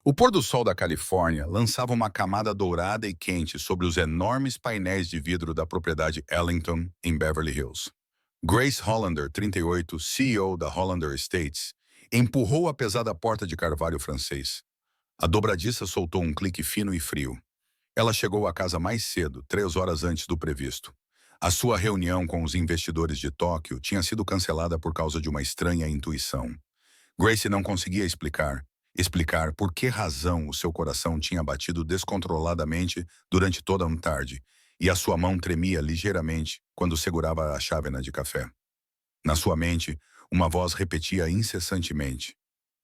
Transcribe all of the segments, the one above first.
O pôr do sol da Califórnia lançava uma camada dourada e quente sobre os enormes painéis de vidro da propriedade Ellington, em Beverly Hills. Grace Hollander, 38, CEO da Hollander Estates, empurrou a pesada porta de carvalho francês. A dobradiça soltou um clique fino e frio. Ela chegou à casa mais cedo, 3 horas antes do previsto. A sua reunião com os investidores de Tóquio tinha sido cancelada por causa de uma estranha intuição. Grace não conseguia explicar por que razão o seu coração tinha batido descontroladamente durante toda a tarde, e a sua mão tremia ligeiramente quando segurava a chávena de café. Na sua mente, uma voz repetia incessantemente: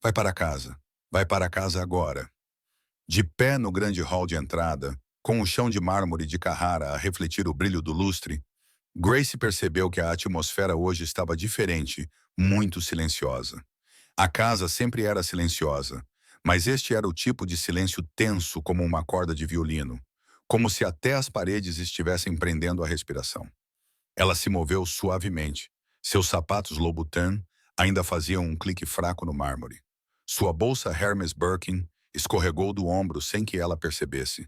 vai para casa agora. De pé no grande hall de entrada, com o chão de mármore de Carrara a refletir o brilho do lustre, Grace percebeu que a atmosfera hoje estava diferente, muito silenciosa. A casa sempre era silenciosa, mas este era o tipo de silêncio tenso como uma corda de violino, como se até as paredes estivessem prendendo a respiração. Ela se moveu suavemente. Seus sapatos Louboutin ainda faziam um clique fraco no mármore. Sua bolsa Hermes Birkin escorregou do ombro sem que ela percebesse.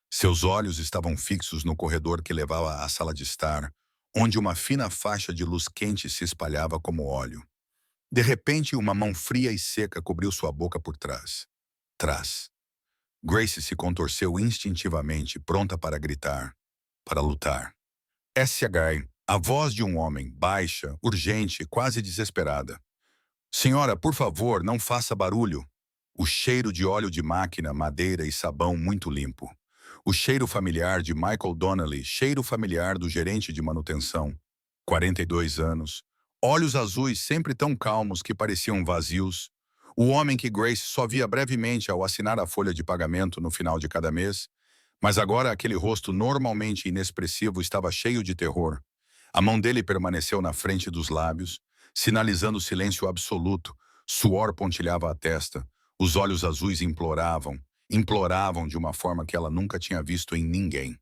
Seus olhos estavam fixos no corredor que levava à sala de estar, onde uma fina faixa de luz quente se espalhava como óleo. De repente, uma mão fria e seca cobriu sua boca por trás. Trás. Grace se contorceu instintivamente, pronta para gritar, para lutar. SH, a voz de um homem, baixa, urgente, quase desesperada. Senhora, por favor, não faça barulho. O cheiro de óleo de máquina, madeira e sabão muito limpo. O cheiro familiar de Michael Donnelly, cheiro familiar do gerente de manutenção. 42 anos. Olhos azuis sempre tão calmos que pareciam vazios. O homem que Grace só via brevemente ao assinar a folha de pagamento no final de cada mês. Mas agora aquele rosto normalmente inexpressivo estava cheio de terror. A mão dele permaneceu na frente dos lábios, sinalizando silêncio absoluto. Suor pontilhava a testa. Os olhos azuis imploravam de uma forma que ela nunca tinha visto em ninguém.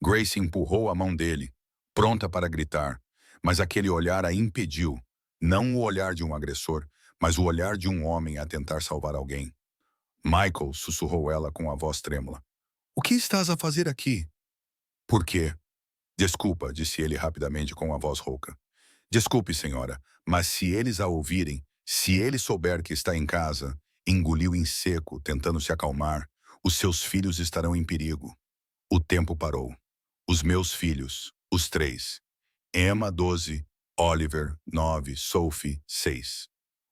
Grace empurrou a mão dele, pronta para gritar, mas aquele olhar a impediu. Não o olhar de um agressor, mas o olhar de um homem a tentar salvar alguém. Michael, sussurrou ela com a voz trêmula. O que estás a fazer aqui? Por quê? Desculpa, disse ele rapidamente com a voz rouca. Desculpe, senhora, mas se eles a ouvirem, se ele souber que está em casa, engoliu em seco, tentando se acalmar, os seus filhos estarão em perigo. O tempo parou. Os meus filhos, os 3. Emma, 12, Oliver, 9, Sophie, 6.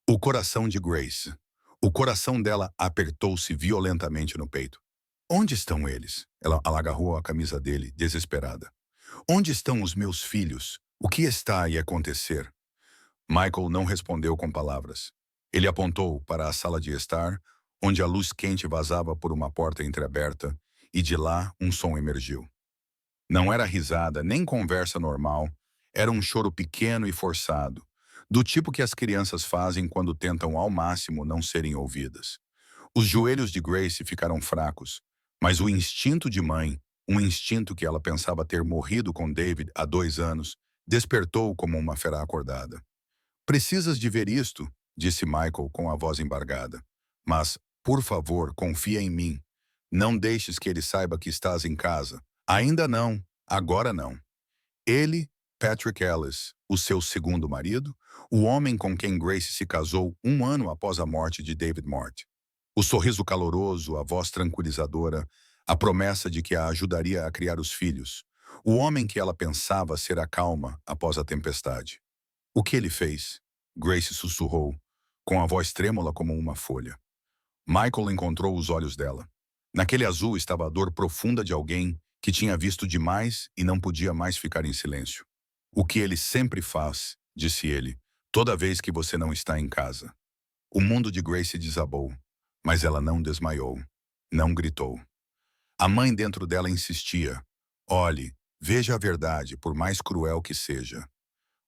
O coração de Grace. O coração dela apertou-se violentamente no peito. Onde estão eles? Ela agarrou a camisa dele, desesperada. Onde estão os meus filhos? O que está a acontecer? Michael não respondeu com palavras. Ele apontou para a sala de estar, onde a luz quente vazava por uma porta entreaberta, e de lá um som emergiu. Não era risada, nem conversa normal. Era um choro pequeno e forçado, do tipo que as crianças fazem quando tentam ao máximo não serem ouvidas. Os joelhos de Grace ficaram fracos, mas o instinto de mãe, um instinto que ela pensava ter morrido com David há 2 anos, despertou como uma fera acordada. Precisas de ver isto, disse Michael com a voz embargada. Mas, por favor, confia em mim. Não deixes que ele saiba que estás em casa. Ainda não, agora não. Ele, Patrick Ellis, o seu segundo marido, o homem com quem Grace se casou 1 ano após a morte de David Mort. O sorriso caloroso, a voz tranquilizadora, a promessa de que a ajudaria a criar os filhos. O homem que ela pensava ser a calma após a tempestade. O que ele fez? Grace sussurrou, com a voz trêmula como uma folha. Michael encontrou os olhos dela. Naquele azul estava a dor profunda de alguém que tinha visto demais e não podia mais ficar em silêncio. O que ele sempre faz, disse ele, toda vez que você não está em casa. O mundo de Grace desabou, mas ela não desmaiou, não gritou. A mãe dentro dela insistia. Olhe, veja a verdade, por mais cruel que seja.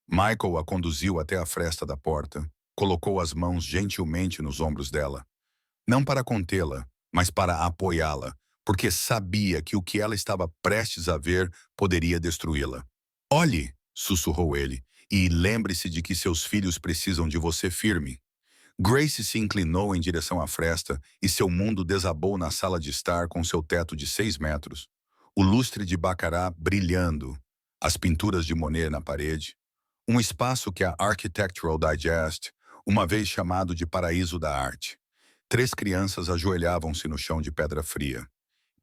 Michael a conduziu até a fresta da porta, colocou as mãos gentilmente nos ombros dela. Não para contê-la, mas para apoiá-la, porque sabia que o que ela estava prestes a ver poderia destruí-la. Olhe, sussurrou ele, e lembre-se de que seus filhos precisam de você firme. Grace se inclinou em direção à fresta e seu mundo desabou na sala de estar com seu teto de 6 metros, o lustre de Baccarat brilhando, as pinturas de Monet na parede, um espaço que a Architectural Digest uma vez chamado de paraíso da arte. 3 crianças ajoelhavam-se no chão de pedra fria.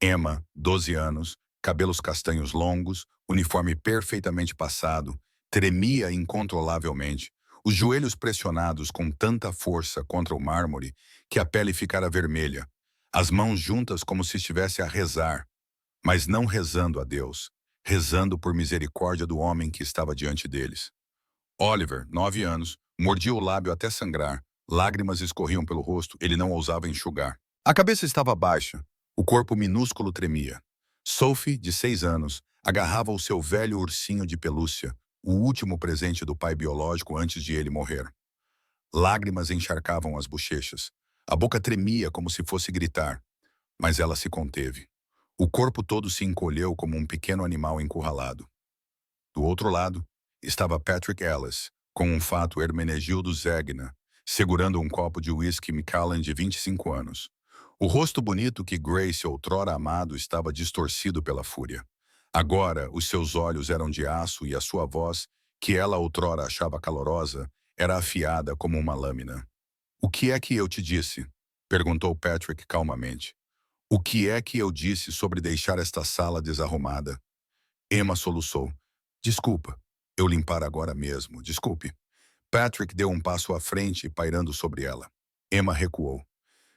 Emma, 12 anos, cabelos castanhos longos, uniforme perfeitamente passado, tremia incontrolavelmente, os joelhos pressionados com tanta força contra o mármore que a pele ficara vermelha, as mãos juntas como se estivesse a rezar, mas não rezando a Deus, rezando por misericórdia do homem que estava diante deles. Oliver, 9 anos, mordia o lábio até sangrar, lágrimas escorriam pelo rosto, ele não ousava enxugar. A cabeça estava baixa, o corpo minúsculo tremia. Sophie, de 6 anos, agarrava o seu velho ursinho de pelúcia, o último presente do pai biológico antes de ele morrer. Lágrimas encharcavam as bochechas. A boca tremia como se fosse gritar, mas ela se conteve. O corpo todo se encolheu como um pequeno animal encurralado. Do outro lado, estava Patrick Ellis, com um fato Hermenegildo Zegna, segurando um copo de whisky Macallan de 25 anos. O rosto bonito que Grace outrora amado estava distorcido pela fúria. Agora, os seus olhos eram de aço e a sua voz, que ela outrora achava calorosa, era afiada como uma lâmina. "O que é que eu te disse?" perguntou Patrick calmamente. "O que é que eu disse sobre deixar esta sala desarrumada?" Emma soluçou. "Desculpa, eu limpar agora mesmo, desculpe." Patrick deu um passo à frente, pairando sobre ela. Emma recuou.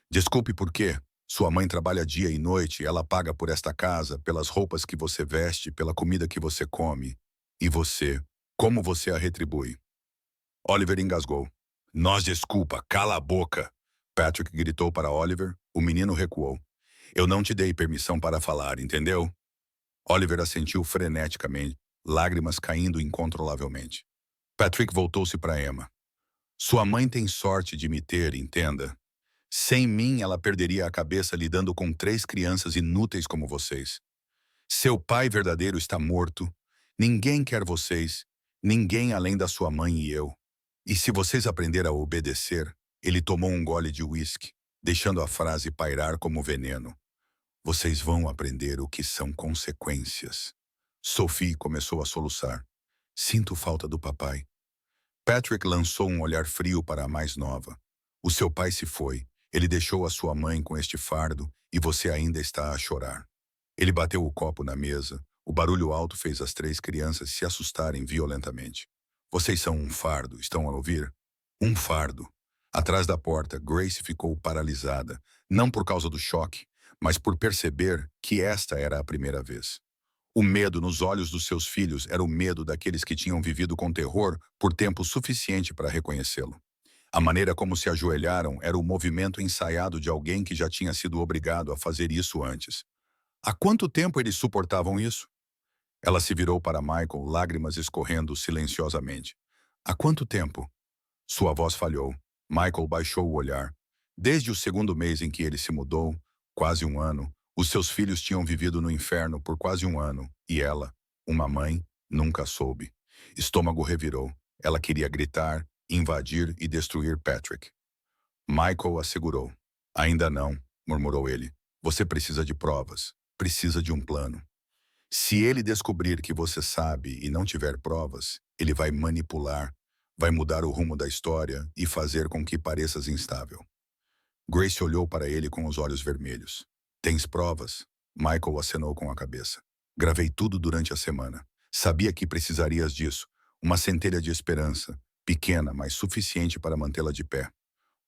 "Desculpe por quê? Sua mãe trabalha dia e noite, ela paga por esta casa, pelas roupas que você veste, pela comida que você come. E você, como você a retribui?" Oliver engasgou. "Nós desculpa, cala a boca!" Patrick gritou para Oliver, o menino recuou. "Eu não te dei permissão para falar, entendeu?" Oliver assentiu freneticamente, lágrimas caindo incontrolavelmente. Patrick voltou-se para Emma. "Sua mãe tem sorte de me ter, entenda. Sem mim, ela perderia a cabeça lidando com 3 crianças inúteis como vocês. Seu pai verdadeiro está morto. Ninguém quer vocês, ninguém além da sua mãe e eu. E se vocês aprenderem a obedecer..." Ele tomou um gole de uísque, deixando a frase pairar como veneno. "Vocês vão aprender o que são consequências." Sophie começou a soluçar. "Sinto falta do papai." Patrick lançou um olhar frio para a mais nova. "O seu pai se foi. Ele deixou a sua mãe com este fardo e você ainda está a chorar." Ele bateu o copo na mesa. O barulho alto fez as 3 crianças se assustarem violentamente. "Vocês são um fardo, estão a ouvir? Um fardo." Atrás da porta, Grace ficou paralisada, não por causa do choque, mas por perceber que esta era a primeira vez. O medo nos olhos dos seus filhos era o medo daqueles que tinham vivido com terror por tempo suficiente para reconhecê-lo. A maneira como se ajoelharam era o movimento ensaiado de alguém que já tinha sido obrigado a fazer isso antes. Há quanto tempo eles suportavam isso? Ela se virou para Michael, lágrimas escorrendo silenciosamente. "Há quanto tempo?" Sua voz falhou. Michael baixou o olhar. Desde o segundo mês em que ele se mudou, quase um ano, os seus filhos tinham vivido no inferno por quase um ano, e ela, uma mãe, nunca soube. Estômago revirou. Ela queria gritar, invadir e destruir Patrick. Michael a segurou. "Ainda não", murmurou ele. "Você precisa de provas. Precisa de um plano. Se ele descobrir que você sabe e não tiver provas, ele vai manipular, vai mudar o rumo da história e fazer com que pareças instável." Grace olhou para ele com os olhos vermelhos. "Tens provas?" Michael acenou com a cabeça. "Gravei tudo durante a semana. Sabia que precisarias disso. Uma centelha de esperança, pequena, mas suficiente para mantê-la de pé."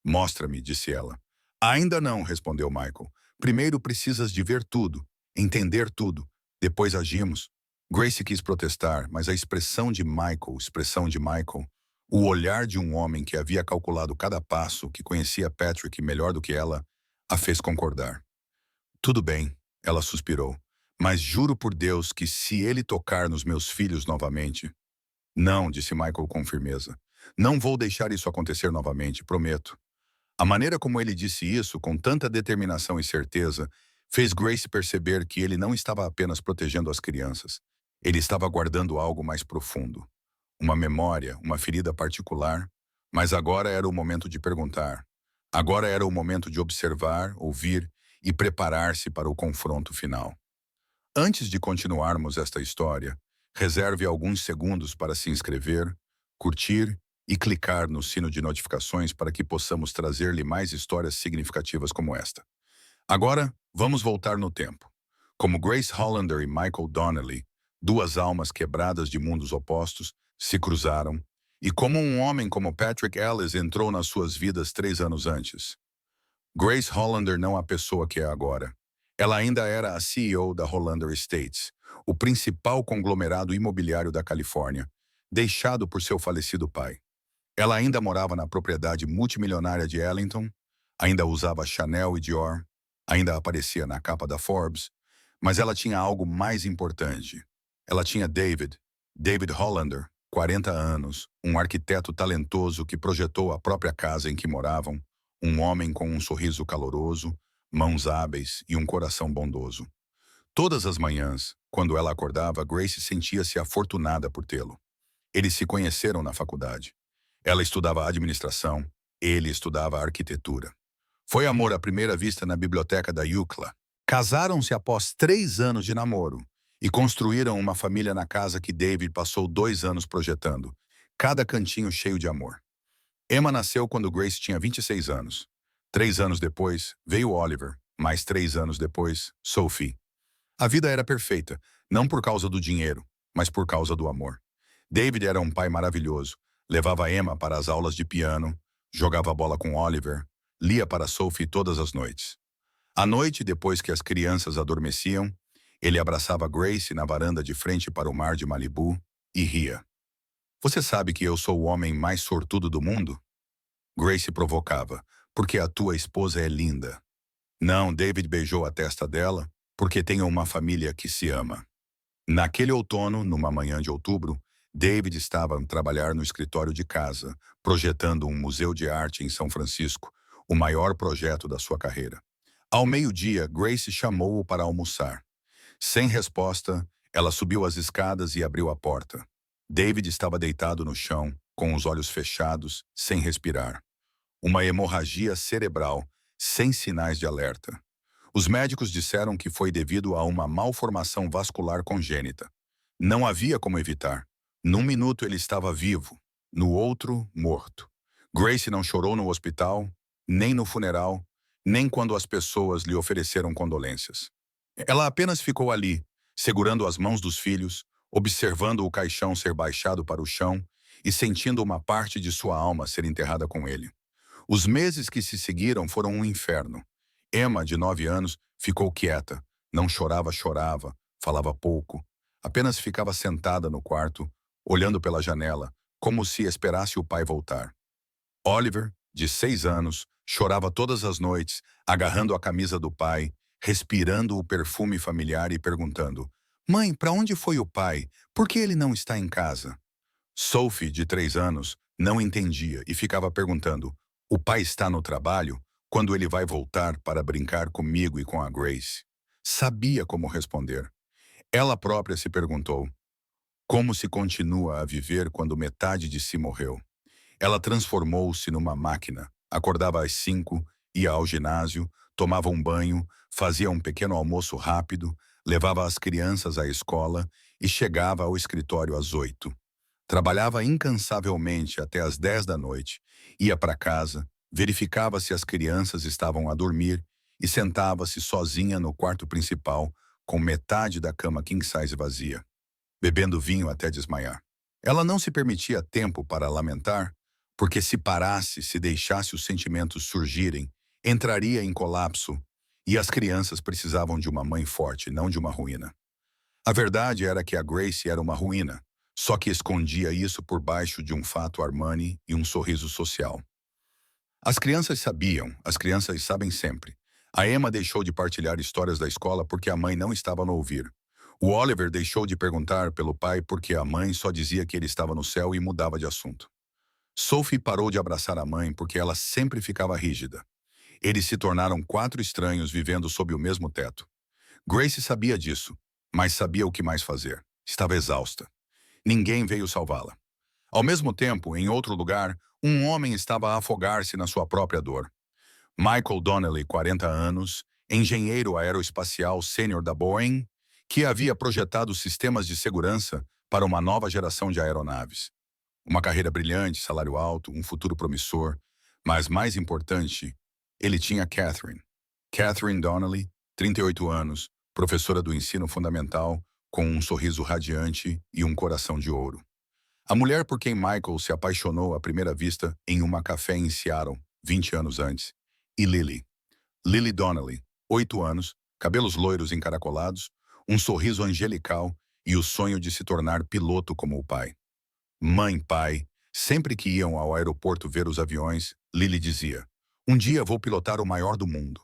"Mostra-me", disse ela. "Ainda não", respondeu Michael. "Primeiro precisas de ver tudo, entender tudo. Depois agimos." Grace quis protestar, mas a expressão de Michael, o olhar de um homem que havia calculado cada passo, que conhecia Patrick melhor do que ela, a fez concordar. "Tudo bem", ela suspirou, "mas juro por Deus que se ele tocar nos meus filhos novamente..." "Não", disse Michael com firmeza. "Não vou deixar isso acontecer novamente, prometo." A maneira como ele disse isso, com tanta determinação e certeza, fez Grace perceber que ele não estava apenas protegendo as crianças. Ele estava guardando algo mais profundo. Uma memória, uma ferida particular. Mas agora era o momento de perguntar: Agora era o momento de observar, ouvir e preparar-se para o confronto final. Antes de continuarmos esta história, reserve alguns segundos para se inscrever, curtir e clicar no sino de notificações para que possamos trazer-lhe mais histórias significativas como esta. Agora, vamos voltar no tempo. Como Grace Hollander e Michael Donnelly, duas almas quebradas de mundos opostos, se cruzaram, e como um homem como Patrick Ellis entrou nas suas vidas 3 anos antes. Grace Hollander não a pessoa que é agora. Ela ainda era a CEO da Hollander Estates, o principal conglomerado imobiliário da Califórnia, deixado por seu falecido pai. Ela ainda morava na propriedade multimilionária de Ellington, ainda usava Chanel e Dior, ainda aparecia na capa da Forbes, mas ela tinha algo mais importante. Ela tinha David Hollander, 40 anos, um arquiteto talentoso que projetou a própria casa em que moravam, um homem com um sorriso caloroso, mãos hábeis e um coração bondoso. Todas as manhãs, quando ela acordava, Grace sentia-se afortunada por tê-lo. Eles se conheceram na faculdade. Ela estudava administração, ele estudava arquitetura. Foi amor à primeira vista na biblioteca da UCLA. Casaram-se após 3 anos de namoro e construíram uma família na casa que David passou 2 anos projetando, cada cantinho cheio de amor. Emma nasceu quando Grace tinha 26 anos. 3 anos depois, veio Oliver. Mais 3 anos depois, Sophie. A vida era perfeita, não por causa do dinheiro, mas por causa do amor. David era um pai maravilhoso. Levava Emma para as aulas de piano, jogava bola com Oliver, lia para Sophie todas as noites. À noite, depois que as crianças adormeciam, ele abraçava Grace na varanda de frente para o mar de Malibu e ria. Você sabe que eu sou o homem mais sortudo do mundo? Grace provocava, porque a tua esposa é linda. Não, David beijou a testa dela, porque tenho uma família que se ama. Naquele outono, numa manhã de outubro, David estava a trabalhar no escritório de casa, projetando um museu de arte em São Francisco, o maior projeto da sua carreira. Ao meio-dia, Grace chamou-o para almoçar. Sem resposta, ela subiu as escadas e abriu a porta. David estava deitado no chão, com os olhos fechados, sem respirar. Uma hemorragia cerebral, sem sinais de alerta. Os médicos disseram que foi devido a uma malformação vascular congênita. Não havia como evitar. Num minuto ele estava vivo, no outro, morto. Grace não chorou no hospital, nem no funeral, nem quando as pessoas lhe ofereceram condolências. Ela apenas ficou ali, segurando as mãos dos filhos, observando o caixão ser baixado para o chão e sentindo uma parte de sua alma ser enterrada com ele. Os meses que se seguiram foram um inferno. Emma, de 9 anos, ficou quieta, não chorava, falava pouco, apenas ficava sentada no quarto, olhando pela janela, como se esperasse o pai voltar. Oliver, de 6 anos, chorava todas as noites, agarrando a camisa do pai, respirando o perfume familiar e perguntando: Mãe, para onde foi o pai? Por que ele não está em casa? Sophie, de 3 anos, não entendia e ficava perguntando: o pai está no trabalho? Quando ele vai voltar para brincar comigo e com a Grace? Sabia como responder. Ela própria se perguntou: como se continua a viver quando metade de si morreu? Ela transformou-se numa máquina. Acordava às 5, ia ao ginásio, tomava um banho, fazia um pequeno almoço rápido, levava as crianças à escola e chegava ao escritório às 8. Trabalhava incansavelmente até às 10 da noite, ia para casa, verificava se as crianças estavam a dormir e sentava-se sozinha no quarto principal, com metade da cama king size vazia, bebendo vinho até desmaiar. Ela não se permitia tempo para lamentar, porque se parasse, se deixasse os sentimentos surgirem, entraria em colapso, e as crianças precisavam de uma mãe forte, não de uma ruína. A verdade era que a Grace era uma ruína, só que escondia isso por baixo de um fato Armani e um sorriso social. As crianças sabiam, as crianças sabem sempre. A Emma deixou de partilhar histórias da escola porque a mãe não estava a ouvir. O Oliver deixou de perguntar pelo pai porque a mãe só dizia que ele estava no céu e mudava de assunto. Sophie parou de abraçar a mãe porque ela sempre ficava rígida. Eles se tornaram 4 estranhos vivendo sob o mesmo teto. Grace sabia disso, mas sabia o que mais fazer. Estava exausta. Ninguém veio salvá-la. Ao mesmo tempo, em outro lugar, um homem estava a afogar-se na sua própria dor. Michael Donnelly, 40 anos, engenheiro aeroespacial sênior da Boeing, que havia projetado sistemas de segurança para uma nova geração de aeronaves. Uma carreira brilhante, salário alto, um futuro promissor, mas mais importante, ele tinha Catherine. Catherine Donnelly, 38 anos, professora do ensino fundamental, com um sorriso radiante e um coração de ouro. A mulher por quem Michael se apaixonou à primeira vista em uma café em Seattle, 20 anos antes. E Lily. Lily Donnelly, 8 anos, cabelos loiros encaracolados, um sorriso angelical e o sonho de se tornar piloto como o pai. Mãe, pai, sempre que iam ao aeroporto ver os aviões, Lily dizia: "Um dia vou pilotar o maior do mundo."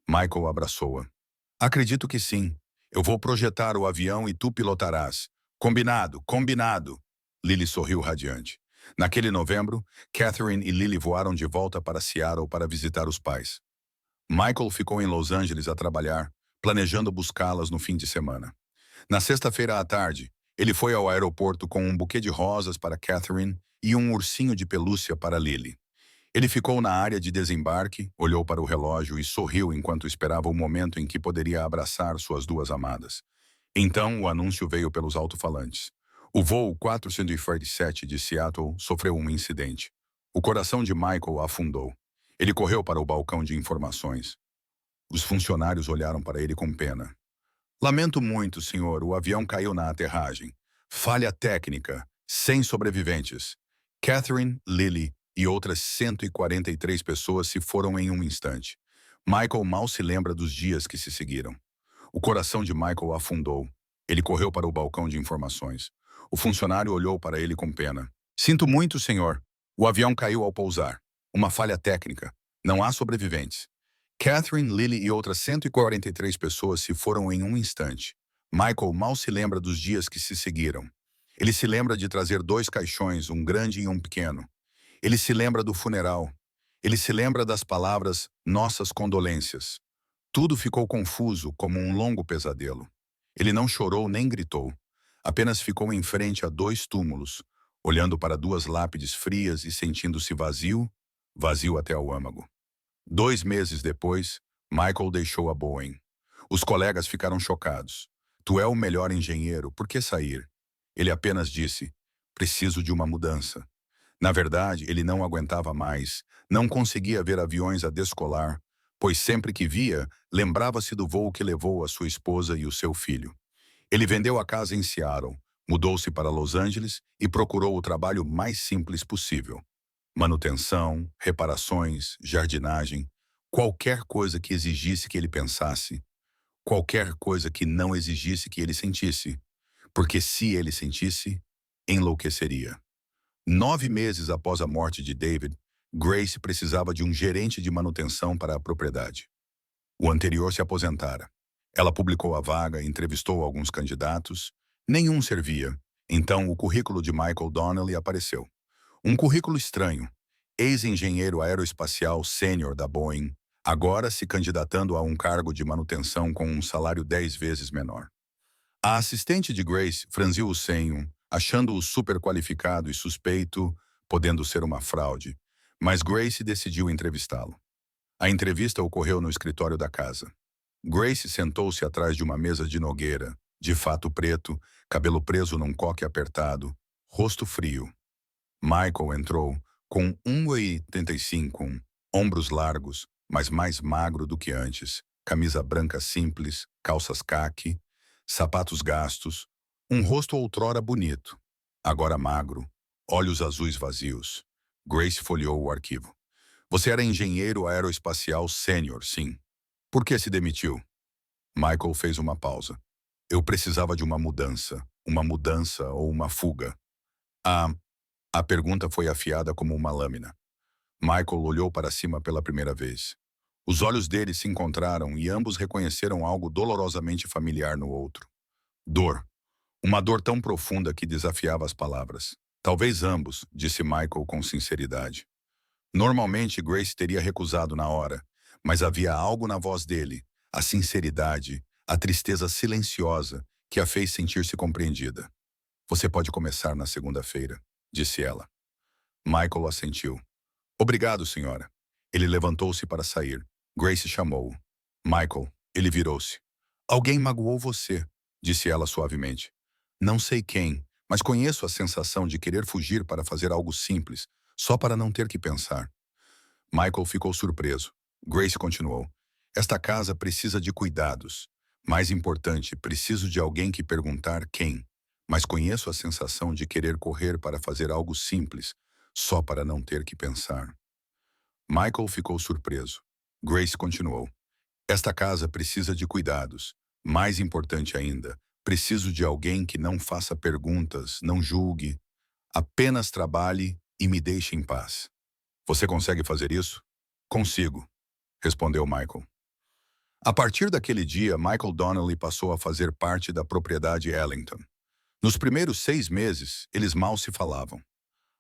Michael abraçou-a. "Acredito que sim. Eu vou projetar o avião e tu pilotarás. Combinado, combinado." Lily sorriu radiante. Naquele novembro, Catherine e Lily voaram de volta para Seattle para visitar os pais. Michael ficou em Los Angeles a trabalhar, planejando buscá-las no fim de semana. Na sexta-feira à tarde, ele foi ao aeroporto com um buquê de rosas para Catherine e um ursinho de pelúcia para Lily. Ele ficou na área de desembarque, olhou para o relógio e sorriu enquanto esperava o momento em que poderia abraçar suas duas amadas. Então, o anúncio veio pelos alto-falantes. O voo 447 de Seattle sofreu um incidente. O coração de Michael afundou. Ele correu para o balcão de informações. Os funcionários olharam para ele com pena. "Lamento muito, senhor, o avião caiu na aterragem. Falha técnica, sem sobreviventes." Catherine, Lily e outras 143 pessoas se foram em um instante. Michael mal se lembra dos dias que se seguiram. O coração de Michael afundou. Ele correu para o balcão de informações. O funcionário olhou para ele com pena. "Sinto muito, senhor. O avião caiu ao pousar. Uma falha técnica. Não há sobreviventes." Catherine, Lily e outras 143 pessoas se foram em um instante. Michael mal se lembra dos dias que se seguiram. Ele se lembra de trazer 2 caixões, um grande e um pequeno. Ele se lembra do funeral. Ele se lembra das palavras "nossas condolências." Tudo ficou confuso, como um longo pesadelo. Ele não chorou nem gritou. Apenas ficou em frente a 2 túmulos, olhando para 2 lápides frias e sentindo-se vazio, vazio até ao âmago. 2 meses depois, Michael deixou a Boeing. Os colegas ficaram chocados. "Tu é o melhor engenheiro, por que sair?" Ele apenas disse: "Preciso de uma mudança." Na verdade, ele não aguentava mais, não conseguia ver aviões a descolar, pois sempre que via, lembrava-se do voo que levou a sua esposa e o seu filho. Ele vendeu a casa em Seattle, mudou-se para Los Angeles e procurou o trabalho mais simples possível. Manutenção, reparações, jardinagem, qualquer coisa que exigisse que ele pensasse, qualquer coisa que não exigisse que ele sentisse, porque se ele sentisse, enlouqueceria. 9 meses após a morte de David, Grace precisava de um gerente de manutenção para a propriedade. O anterior se aposentara. Ela publicou a vaga, entrevistou alguns candidatos. Nenhum servia. Então o currículo de Michael Donnelly apareceu. Um currículo estranho. Ex-engenheiro aeroespacial sênior da Boeing, agora se candidatando a um cargo de manutenção com um salário 10 vezes menor. A assistente de Grace franziu o senho, achando-o super qualificado e suspeito, podendo ser uma fraude, mas Grace decidiu entrevistá-lo. A entrevista ocorreu no escritório da casa. Grace sentou-se atrás de uma mesa de nogueira, de fato preto, cabelo preso num coque apertado, rosto frio. Michael entrou com 1,85, ombros largos, mas mais magro do que antes, camisa branca simples, calças caqui, sapatos gastos, um rosto outrora bonito, agora magro, olhos azuis vazios. Grace folheou o arquivo. "Você era engenheiro aeroespacial sênior, sim. Por que se demitiu?" Michael fez uma pausa. "Eu precisava de uma mudança ou uma fuga." A pergunta foi afiada como uma lâmina. Michael olhou para cima pela primeira vez. Os olhos dele se encontraram e ambos reconheceram algo dolorosamente familiar no outro. Dor. Uma dor tão profunda que desafiava as palavras. "Talvez ambos", disse Michael com sinceridade. Normalmente Grace teria recusado na hora, mas havia algo na voz dele, a sinceridade, a tristeza silenciosa, que a fez sentir-se compreendida. "Você pode começar na segunda-feira", disse ela. Michael assentiu. "Obrigado, senhora." Ele levantou-se para sair. Grace chamou-o. Michael. Ele virou-se. Alguém magoou você, disse ela suavemente. Não sei quem, mas conheço a sensação de querer fugir para fazer algo simples, só para não ter que pensar. Michael ficou surpreso. Grace continuou. Esta casa precisa de cuidados. Mais importante, preciso de alguém que perguntar quem. Mas conheço a sensação de querer correr para fazer algo simples, só para não ter que pensar. Michael ficou surpreso. Grace continuou. Esta casa precisa de cuidados. Mais importante ainda, preciso de alguém que não faça perguntas, não julgue, apenas trabalhe e me deixe em paz. Você consegue fazer isso? Consigo, respondeu Michael. A partir daquele dia, Michael Donnelly passou a fazer parte da propriedade Ellington. Nos primeiros 6 meses, eles mal se falavam.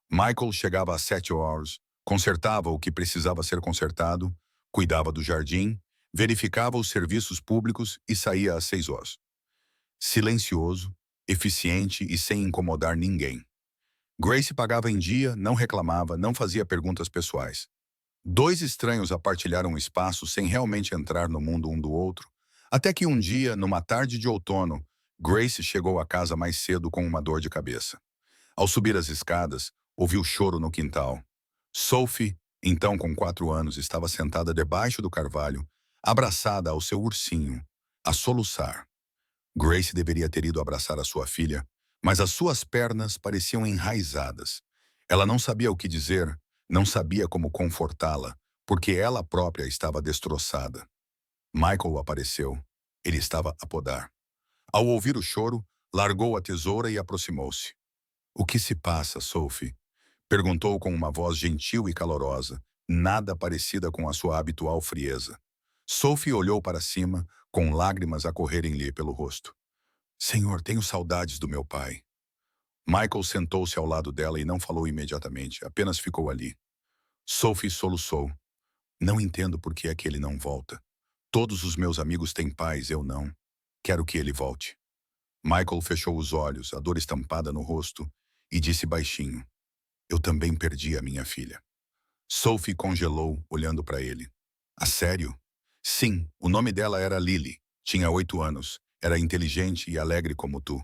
Michael chegava às 7 horas, consertava o que precisava ser consertado, cuidava do jardim, verificava os serviços públicos e saía às 6 horas. Silencioso, eficiente e sem incomodar ninguém. Grace pagava em dia, não reclamava, não fazia perguntas pessoais. 2 estranhos a partilhar um espaço sem realmente entrar no mundo um do outro, até que um dia, numa tarde de outono, Grace chegou à casa mais cedo com uma dor de cabeça. Ao subir as escadas, ouviu choro no quintal. Sophie, então com 4 anos, estava sentada debaixo do carvalho, abraçada ao seu ursinho, a soluçar. Grace deveria ter ido abraçar a sua filha, mas as suas pernas pareciam enraizadas. Ela não sabia o que dizer, não sabia como confortá-la, porque ela própria estava destroçada. Michael apareceu. Ele estava a podar. Ao ouvir o choro, largou a tesoura e aproximou-se. O que se passa, Sophie? Perguntou com uma voz gentil e calorosa, nada parecida com a sua habitual frieza. Sophie olhou para cima, com lágrimas a correrem-lhe pelo rosto. Senhor, tenho saudades do meu pai. Michael sentou-se ao lado dela e não falou imediatamente, apenas ficou ali. Sophie soluçou. Não entendo por que é que ele não volta. Todos os meus amigos têm pais, eu não. Quero que ele volte. Michael fechou os olhos, a dor estampada no rosto, e disse baixinho. Eu também perdi a minha filha. Sophie congelou, olhando para ele. A sério? Sim, o nome dela era Lily. Tinha 8 anos. Era inteligente e alegre como tu.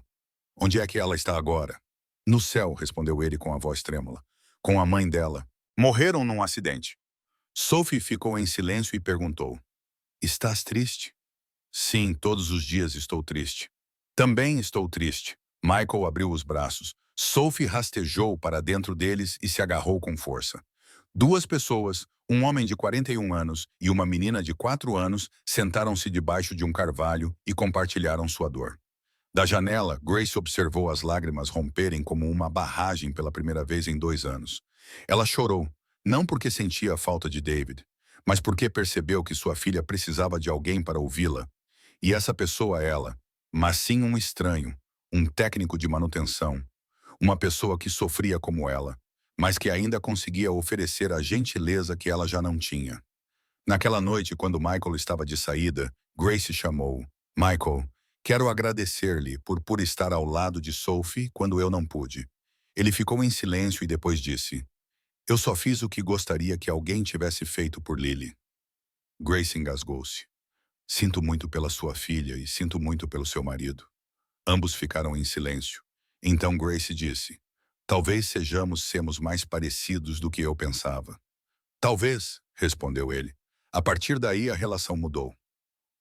Onde é que ela está agora? No céu, respondeu ele com a voz trêmula. Com a mãe dela. Morreram num acidente. Sophie ficou em silêncio e perguntou. Estás triste? Sim, todos os dias estou triste. Também estou triste. Michael abriu os braços. Sophie rastejou para dentro deles e se agarrou com força. 2 pessoas, um homem de 41 anos e uma menina de 4 anos, sentaram-se debaixo de um carvalho e compartilharam sua dor. Da janela, Grace observou as lágrimas romperem como uma barragem pela primeira vez em 2 anos. Ela chorou, não porque sentia a falta de David, mas porque percebeu que sua filha precisava de alguém para ouvi-la. E essa pessoa ela, mas sim um estranho, um técnico de manutenção, uma pessoa que sofria como ela, mas que ainda conseguia oferecer a gentileza que ela já não tinha. Naquela noite, quando Michael estava de saída, Grace chamou. Michael, quero agradecer-lhe por estar ao lado de Sophie quando eu não pude. Ele ficou em silêncio e depois disse, eu só fiz o que gostaria que alguém tivesse feito por Lily. Grace engasgou-se. Sinto muito pela sua filha e sinto muito pelo seu marido. Ambos ficaram em silêncio. Então Grace disse, talvez sejamos mais parecidos do que eu pensava. Talvez, respondeu ele. A partir daí a relação mudou.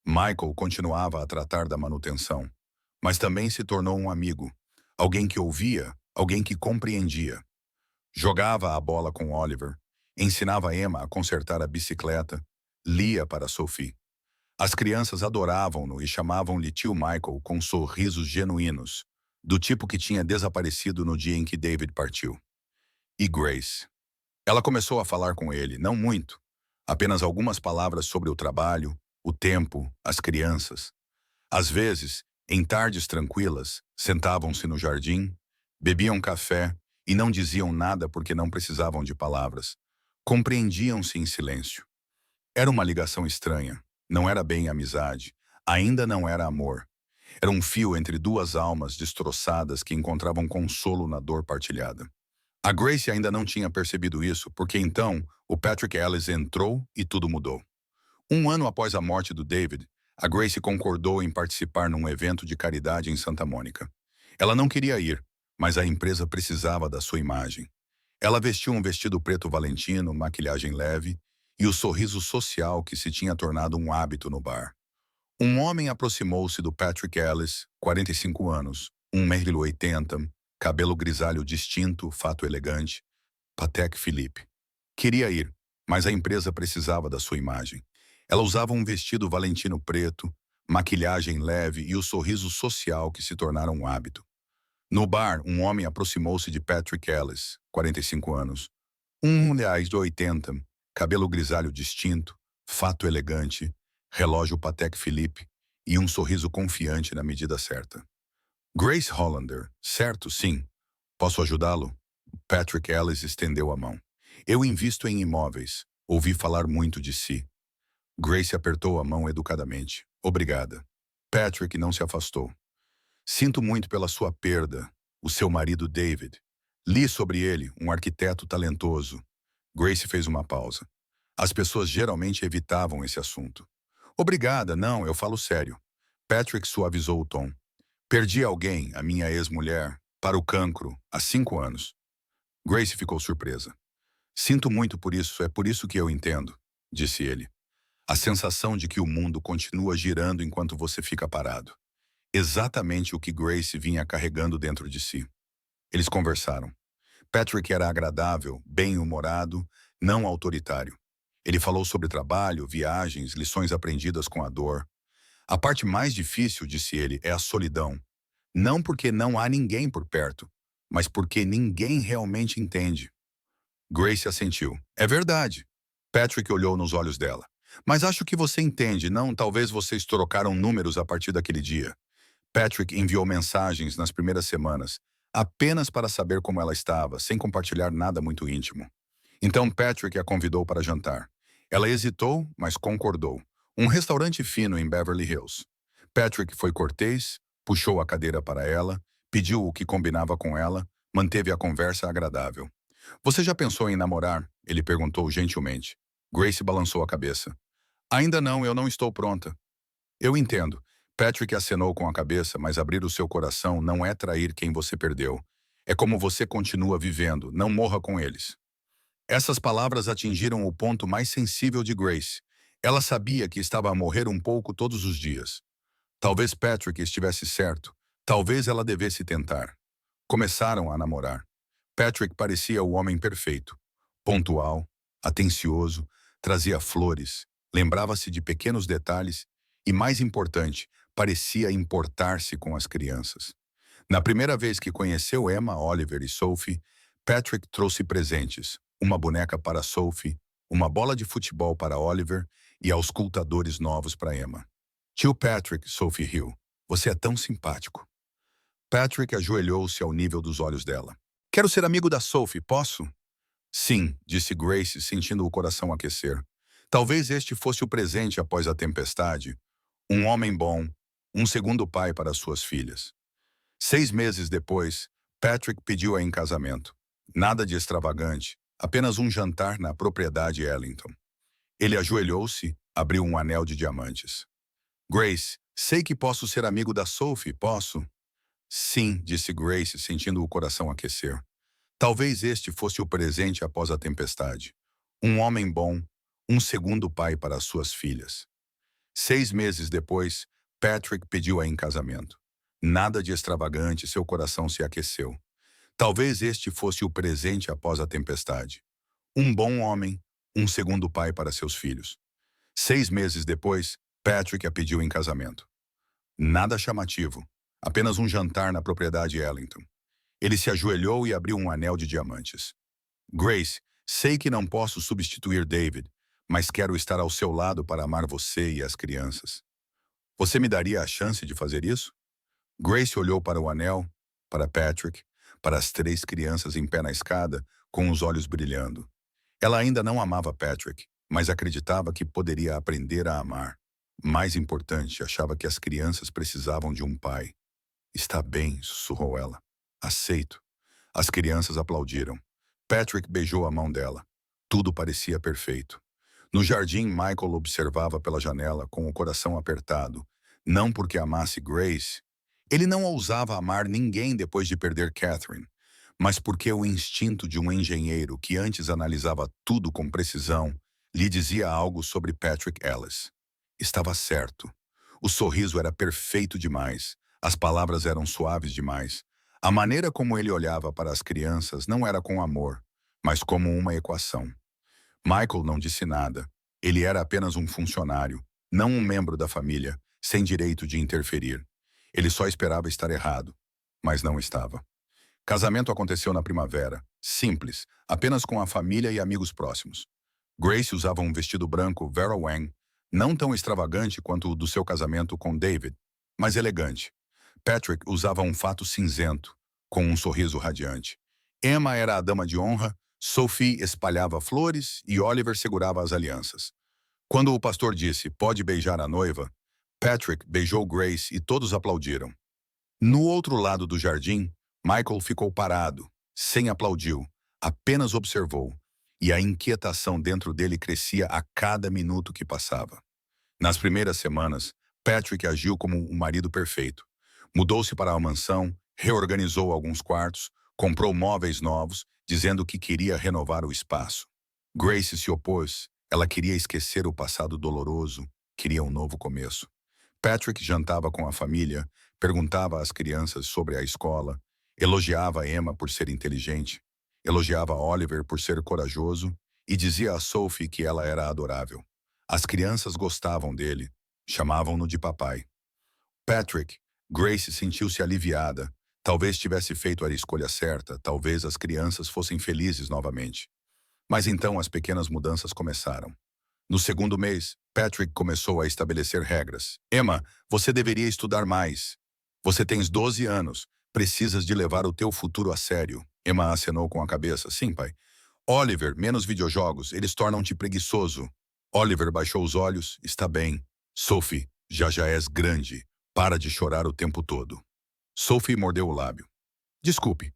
Michael continuava a tratar da manutenção, mas também se tornou um amigo, alguém que ouvia, alguém que compreendia. Jogava a bola com Oliver, ensinava Emma a consertar a bicicleta, lia para Sophie. As crianças adoravam-no e chamavam-lhe tio Michael com sorrisos genuínos, do tipo que tinha desaparecido no dia em que David partiu. E Grace? Ela começou a falar com ele, não muito, apenas algumas palavras sobre o trabalho, o tempo, as crianças. Às vezes, em tardes tranquilas, sentavam-se no jardim, bebiam café e não diziam nada porque não precisavam de palavras. Compreendiam-se em silêncio. Era uma ligação estranha. Não era bem amizade. Ainda não era amor. Era um fio entre 2 almas destroçadas que encontravam consolo na dor partilhada. A Grace ainda não tinha percebido isso, porque então o Patrick Ellis entrou e tudo mudou. Um ano após a morte do David, a Grace concordou em participar num evento de caridade em Santa Mônica. Ela não queria ir, mas a empresa precisava da sua imagem. Ela vestiu um vestido preto valentino, maquilhagem leve e o sorriso social que se tinha tornado um hábito no bar. Um homem aproximou-se do Patrick Ellis, 45 anos, 1,80 m, cabelo grisalho distinto, fato elegante. Patek Philippe. Queria ir, mas a empresa precisava da sua imagem. Ela usava um vestido valentino preto, maquilhagem leve e o sorriso social que se tornaram um hábito. No bar, um homem aproximou-se de Patrick Ellis, 45 anos, 1,80 m, cabelo grisalho distinto, fato elegante, relógio Patek Philippe e um sorriso confiante na medida certa. Grace Hollander, certo, sim. Posso ajudá-lo? Patrick Ellis estendeu a mão. Eu invisto em imóveis. Ouvi falar muito de si. Grace apertou a mão educadamente. Obrigada. Patrick não se afastou. Sinto muito pela sua perda. O seu marido David. Li sobre ele, um arquiteto talentoso. Grace fez uma pausa. As pessoas geralmente evitavam esse assunto. Obrigada, não, eu falo sério. Patrick suavizou o tom. Perdi alguém, a minha ex-mulher, para o cancro, há 5 anos. Grace ficou surpresa. Sinto muito por isso, é por isso que eu entendo, disse ele. A sensação de que o mundo continua girando enquanto você fica parado. Exatamente o que Grace vinha carregando dentro de si. Eles conversaram. Patrick era agradável, bem-humorado, não autoritário. Ele falou sobre trabalho, viagens, lições aprendidas com a dor. A parte mais difícil, disse ele, é a solidão. Não porque não há ninguém por perto, mas porque ninguém realmente entende. Grace assentiu. É verdade. Patrick olhou nos olhos dela. Mas acho que você entende, não? Talvez vocês trocaram números a partir daquele dia. Patrick enviou mensagens nas primeiras semanas, apenas para saber como ela estava, sem compartilhar nada muito íntimo. Então Patrick a convidou para jantar. Ela hesitou, mas concordou. Um restaurante fino em Beverly Hills. Patrick foi cortês, puxou a cadeira para ela, pediu o que combinava com ela, manteve a conversa agradável. Você já pensou em namorar? Ele perguntou gentilmente. Grace balançou a cabeça. Ainda não, eu não estou pronta. Eu entendo. Patrick acenou com a cabeça, mas abrir o seu coração não é trair quem você perdeu. É como você continua vivendo, não morra com eles. Essas palavras atingiram o ponto mais sensível de Grace. Ela sabia que estava a morrer um pouco todos os dias. Talvez Patrick estivesse certo. Talvez ela devesse tentar. Começaram a namorar. Patrick parecia o homem perfeito. Pontual, atencioso, trazia flores, lembrava-se de pequenos detalhes e, mais importante, parecia importar-se com as crianças. Na primeira vez que conheceu Emma, Oliver e Sophie, Patrick trouxe presentes, uma boneca para Sophie, uma bola de futebol para Oliver e auscultadores novos para Emma. Tio Patrick, Sophie riu. Você é tão simpático. Patrick ajoelhou-se ao nível dos olhos dela. Quero ser amigo da Sophie, posso? Sim, disse Grace, sentindo o coração aquecer. Talvez este fosse o presente após a tempestade. Um homem bom, um segundo pai para suas filhas. 6 meses depois, Patrick pediu-a em casamento. Nada de extravagante, apenas um jantar na propriedade Ellington. Ele ajoelhou-se, abriu um anel de diamantes. Grace, sei que posso ser amigo da Sophie, posso? Sim, disse Grace, sentindo o coração aquecer. Talvez este fosse o presente após a tempestade. Um homem bom, um segundo pai para suas filhas. 6 meses depois, Patrick pediu-a em casamento. Nada de extravagante, seu coração se aqueceu. Talvez este fosse o presente após a tempestade. Um bom homem, um segundo pai para seus filhos. 6 meses depois, Patrick a pediu em casamento. Nada chamativo, apenas um jantar na propriedade Ellington. Ele se ajoelhou e abriu um anel de diamantes. Grace, sei que não posso substituir David, mas quero estar ao seu lado para amar você e as crianças. Você me daria a chance de fazer isso? Grace olhou para o anel, para Patrick, para as 3 crianças em pé na escada, com os olhos brilhando. Ela ainda não amava Patrick, mas acreditava que poderia aprender a amar. Mais importante, achava que as crianças precisavam de um pai. Está bem, sussurrou ela. Aceito. As crianças aplaudiram. Patrick beijou a mão dela. Tudo parecia perfeito. No jardim, Michael observava pela janela com o coração apertado. Não porque amasse Grace. Ele não ousava amar ninguém depois de perder Catherine, mas porque o instinto de um engenheiro que antes analisava tudo com precisão lhe dizia algo sobre Patrick Ellis. Estava certo. O sorriso era perfeito demais. As palavras eram suaves demais. A maneira como ele olhava para as crianças não era com amor, mas como uma equação. Michael não disse nada. Ele era apenas um funcionário, não um membro da família, sem direito de interferir. Ele só esperava estar errado, mas não estava. Casamento aconteceu na primavera, simples, apenas com a família e amigos próximos. Grace usava um vestido branco Vera Wang, não tão extravagante quanto o do seu casamento com David, mas elegante. Patrick usava um fato cinzento, com um sorriso radiante. Emma era a dama de honra, Sophie espalhava flores e Oliver segurava as alianças. Quando o pastor disse, pode beijar a noiva, Patrick beijou Grace e todos aplaudiram. No outro lado do jardim, Michael ficou parado, sem aplaudiu, apenas observou, e a inquietação dentro dele crescia a cada minuto que passava. Nas primeiras semanas, Patrick agiu como um marido perfeito. Mudou-se para a mansão, reorganizou alguns quartos, comprou móveis novos, dizendo que queria renovar o espaço. Grace se opôs, ela queria esquecer o passado doloroso, queria um novo começo. Patrick jantava com a família, perguntava às crianças sobre a escola, elogiava Emma por ser inteligente, elogiava Oliver por ser corajoso e dizia a Sophie que ela era adorável. As crianças gostavam dele, chamavam-no de papai. Patrick, Grace sentiu-se aliviada. Talvez tivesse feito a escolha certa, talvez as crianças fossem felizes novamente. Mas então as pequenas mudanças começaram. No segundo mês, Patrick começou a estabelecer regras. Emma, você deveria estudar mais. Você tens 12 anos. Precisas de levar o teu futuro a sério. Emma acenou com a cabeça. Sim, pai. Oliver, menos videojogos. Eles tornam-te preguiçoso. Oliver baixou os olhos. Está bem. Sophie, já és grande. Para de chorar o tempo todo. Sophie mordeu o lábio. Desculpe.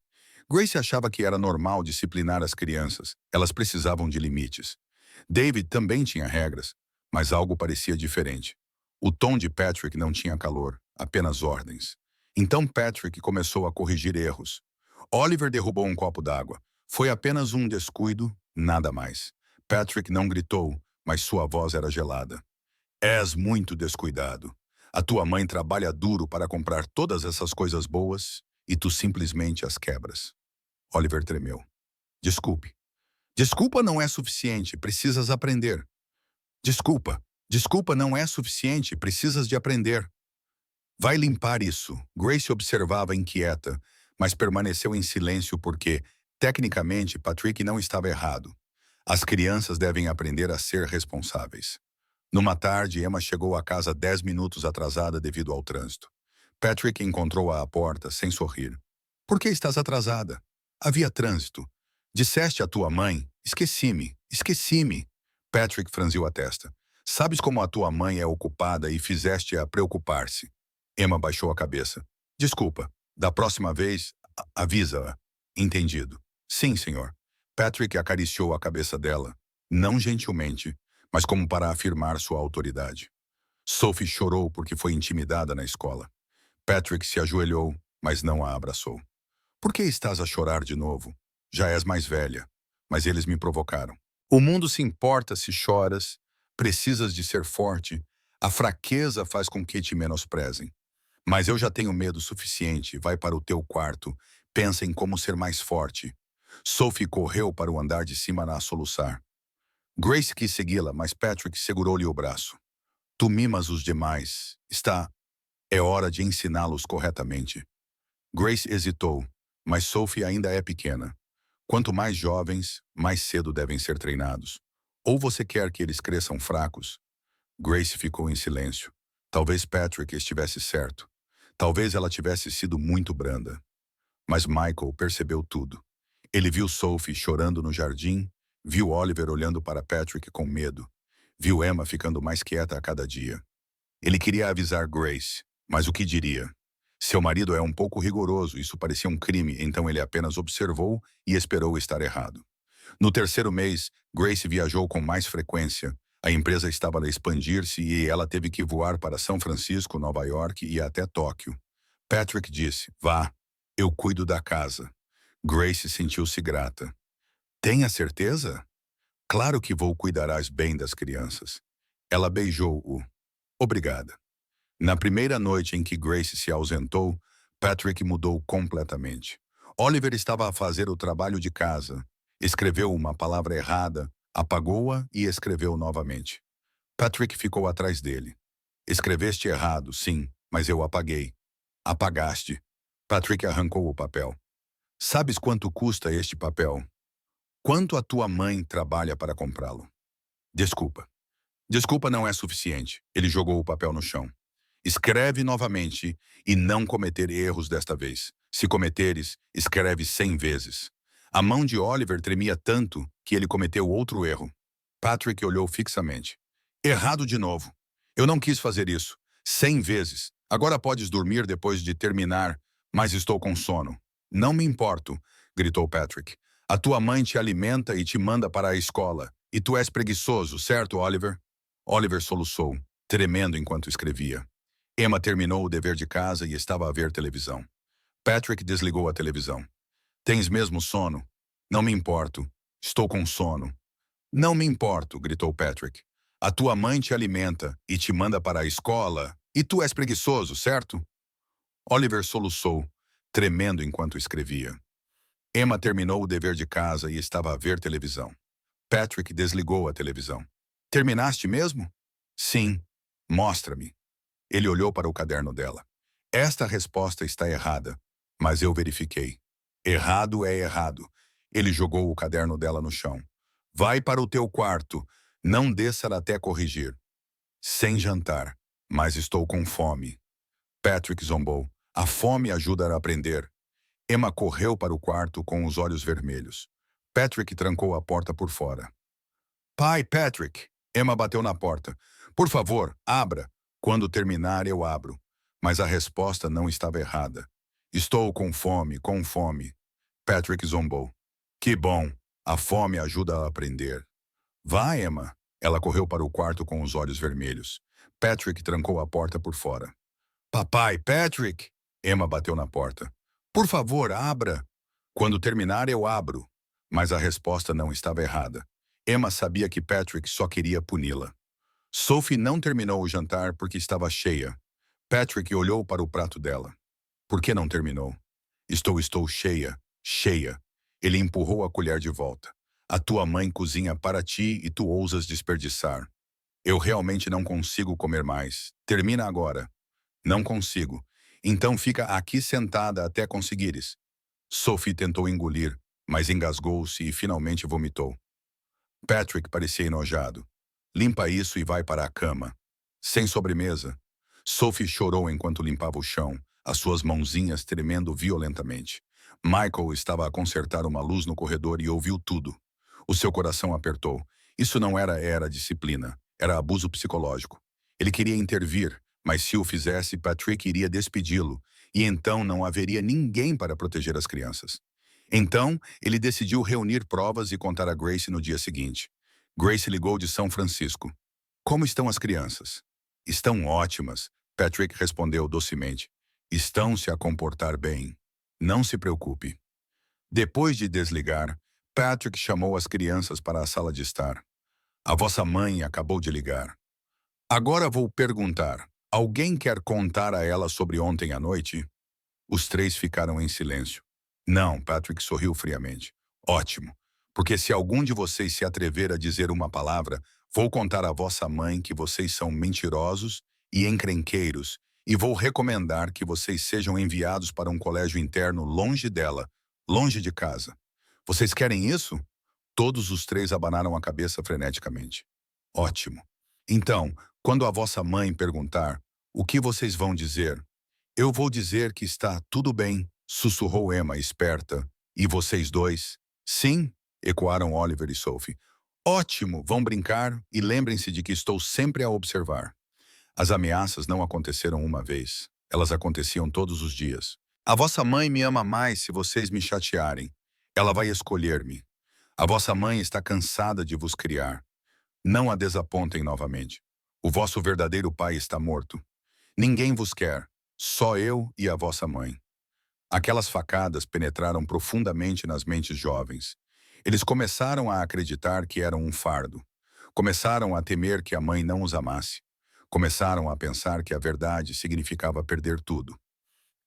Grace achava que era normal disciplinar as crianças. Elas precisavam de limites. David também tinha regras, mas algo parecia diferente. O tom de Patrick não tinha calor, apenas ordens. Então Patrick começou a corrigir erros. Oliver derrubou um copo d'água. Foi apenas um descuido, nada mais. Patrick não gritou, mas sua voz era gelada. És muito descuidado. A tua mãe trabalha duro para comprar todas essas coisas boas e tu simplesmente as quebras. Oliver tremeu. Desculpe. Desculpa não é suficiente, precisas aprender. Desculpa. Desculpa não é suficiente, precisas de aprender. Vai limpar isso. Grace observava inquieta, mas permaneceu em silêncio porque, tecnicamente, Patrick não estava errado. As crianças devem aprender a ser responsáveis. Numa tarde, Emma chegou à casa 10 minutos atrasada devido ao trânsito. Patrick encontrou-a à porta, sem sorrir. Por que estás atrasada? Havia trânsito. Disseste à tua mãe, esqueci-me. Patrick franziu a testa. Sabes como a tua mãe é ocupada e fizeste-a preocupar-se. Emma baixou a cabeça. Desculpa, da próxima vez, avisa-a. Entendido. Sim, senhor. Patrick acariciou a cabeça dela, não gentilmente, mas como para afirmar sua autoridade. Sophie chorou porque foi intimidada na escola. Patrick se ajoelhou, mas não a abraçou. Por que estás a chorar de novo? Já és mais velha, mas eles me provocaram. O mundo se importa se choras, precisas de ser forte, a fraqueza faz com que te menosprezem. Mas eu já tenho medo suficiente, vai para o teu quarto, pensa em como ser mais forte. Sophie correu para o andar de cima a soluçar. Grace quis segui-la, mas Patrick segurou-lhe o braço. Tu mimas os demais. É hora de ensiná-los corretamente. Grace hesitou, mas Sophie ainda é pequena. Quanto mais jovens, mais cedo devem ser treinados. Ou você quer que eles cresçam fracos? Grace ficou em silêncio. Talvez Patrick estivesse certo. Talvez ela tivesse sido muito branda. Mas Michael percebeu tudo. Ele viu Sophie chorando no jardim, viu Oliver olhando para Patrick com medo, viu Emma ficando mais quieta a cada dia. Ele queria avisar Grace, mas o que diria? Seu marido é um pouco rigoroso, isso parecia um crime, então ele apenas observou e esperou estar errado. No terceiro mês, Grace viajou com mais frequência. A empresa estava a expandir-se e ela teve que voar para São Francisco, Nova York e até Tóquio. Patrick disse, vá, eu cuido da casa. Grace sentiu-se grata. Tenha certeza? Claro que vou cuidarás bem das crianças. Ela beijou-o. Obrigada. Na primeira noite em que Grace se ausentou, Patrick mudou completamente. Oliver estava a fazer o trabalho de casa. Escreveu uma palavra errada, apagou-a e escreveu novamente. Patrick ficou atrás dele. Escreveste errado, sim, mas eu apaguei. Apagaste. Patrick arrancou o papel. Sabes quanto custa este papel? Quanto a tua mãe trabalha para comprá-lo? Desculpa. Desculpa não é suficiente. Ele jogou o papel no chão. Escreve novamente e não cometer erros desta vez. Se cometeres, escreve 100 vezes. A mão de Oliver tremia tanto que ele cometeu outro erro. Patrick olhou fixamente. Errado de novo. Eu não quis fazer isso. 100 vezes. Agora podes dormir depois de terminar, mas estou com sono. Não me importo, gritou Patrick. A tua mãe te alimenta e te manda para a escola. E tu és preguiçoso, certo, Oliver? Oliver soluçou, tremendo enquanto escrevia. Emma terminou o dever de casa e estava a ver televisão. Patrick desligou a televisão. Tens mesmo sono? Não me importo. Estou com sono. Não me importo, gritou Patrick. A tua mãe te alimenta e te manda para a escola. E tu és preguiçoso, certo? Oliver soluçou, tremendo enquanto escrevia. Emma terminou o dever de casa e estava a ver televisão. Patrick desligou a televisão. Terminaste mesmo? Sim. Mostra-me. Ele olhou para o caderno dela. Esta resposta está errada, mas eu verifiquei. Errado é errado. Ele jogou o caderno dela no chão. Vai para o teu quarto. Não desça até corrigir. Sem jantar, mas estou com fome. Patrick zombou. A fome ajuda a aprender. Emma correu para o quarto com os olhos vermelhos. Patrick trancou a porta por fora. Pai, Patrick! Emma bateu na porta. Por favor, abra. Quando terminar, eu abro. Mas a resposta não estava errada. Estou com fome, com fome. Patrick zombou. Que bom. A fome ajuda a aprender. Vá, Emma. Ela correu para o quarto com os olhos vermelhos. Patrick trancou a porta por fora. Papai, Patrick! Emma bateu na porta. Por favor, abra. Quando terminar, eu abro. Mas a resposta não estava errada. Emma sabia que Patrick só queria puni-la. Sophie não terminou o jantar porque estava cheia. Patrick olhou para o prato dela. Por que não terminou? Estou cheia, cheia. Ele empurrou a colher de volta. A tua mãe cozinha para ti e tu ousas desperdiçar. Eu realmente não consigo comer mais. Termina agora. Não consigo. Então fica aqui sentada até conseguires. Sophie tentou engolir, mas engasgou-se e finalmente vomitou. Patrick parecia enojado. Limpa isso e vai para a cama. Sem sobremesa. Sophie chorou enquanto limpava o chão, as suas mãozinhas tremendo violentamente. Michael estava a consertar uma luz no corredor e ouviu tudo. O seu coração apertou. Isso não era disciplina, era abuso psicológico. Ele queria intervir, mas se o fizesse, Patrick iria despedi-lo, e então não haveria ninguém para proteger as crianças. Então, ele decidiu reunir provas e contar a Grace no dia seguinte. Grace ligou de São Francisco. Como estão as crianças? Estão ótimas, Patrick respondeu docemente. Estão se a comportar bem. Não se preocupe. Depois de desligar, Patrick chamou as crianças para a sala de estar. A vossa mãe acabou de ligar. Agora vou perguntar. Alguém quer contar a ela sobre ontem à noite? Os três ficaram em silêncio. Não, Patrick sorriu friamente. Ótimo, porque se algum de vocês se atrever a dizer uma palavra, vou contar à vossa mãe que vocês são mentirosos e encrenqueiros e vou recomendar que vocês sejam enviados para um colégio interno longe dela, longe de casa. Vocês querem isso? Todos os três abanaram a cabeça freneticamente. Ótimo. Então, quando a vossa mãe perguntar, o que vocês vão dizer? Eu vou dizer que está tudo bem, sussurrou Emma, esperta. E vocês dois? Sim, ecoaram Oliver e Sophie. Ótimo, vão brincar e lembrem-se de que estou sempre a observar. As ameaças não aconteceram uma vez. Elas aconteciam todos os dias. A vossa mãe me ama mais se vocês me chatearem. Ela vai escolher-me. A vossa mãe está cansada de vos criar. Não a desapontem novamente. O vosso verdadeiro pai está morto. Ninguém vos quer, só eu e a vossa mãe. Aquelas facadas penetraram profundamente nas mentes jovens. Eles começaram a acreditar que eram um fardo. Começaram a temer que a mãe não os amasse. Começaram a pensar que a verdade significava perder tudo.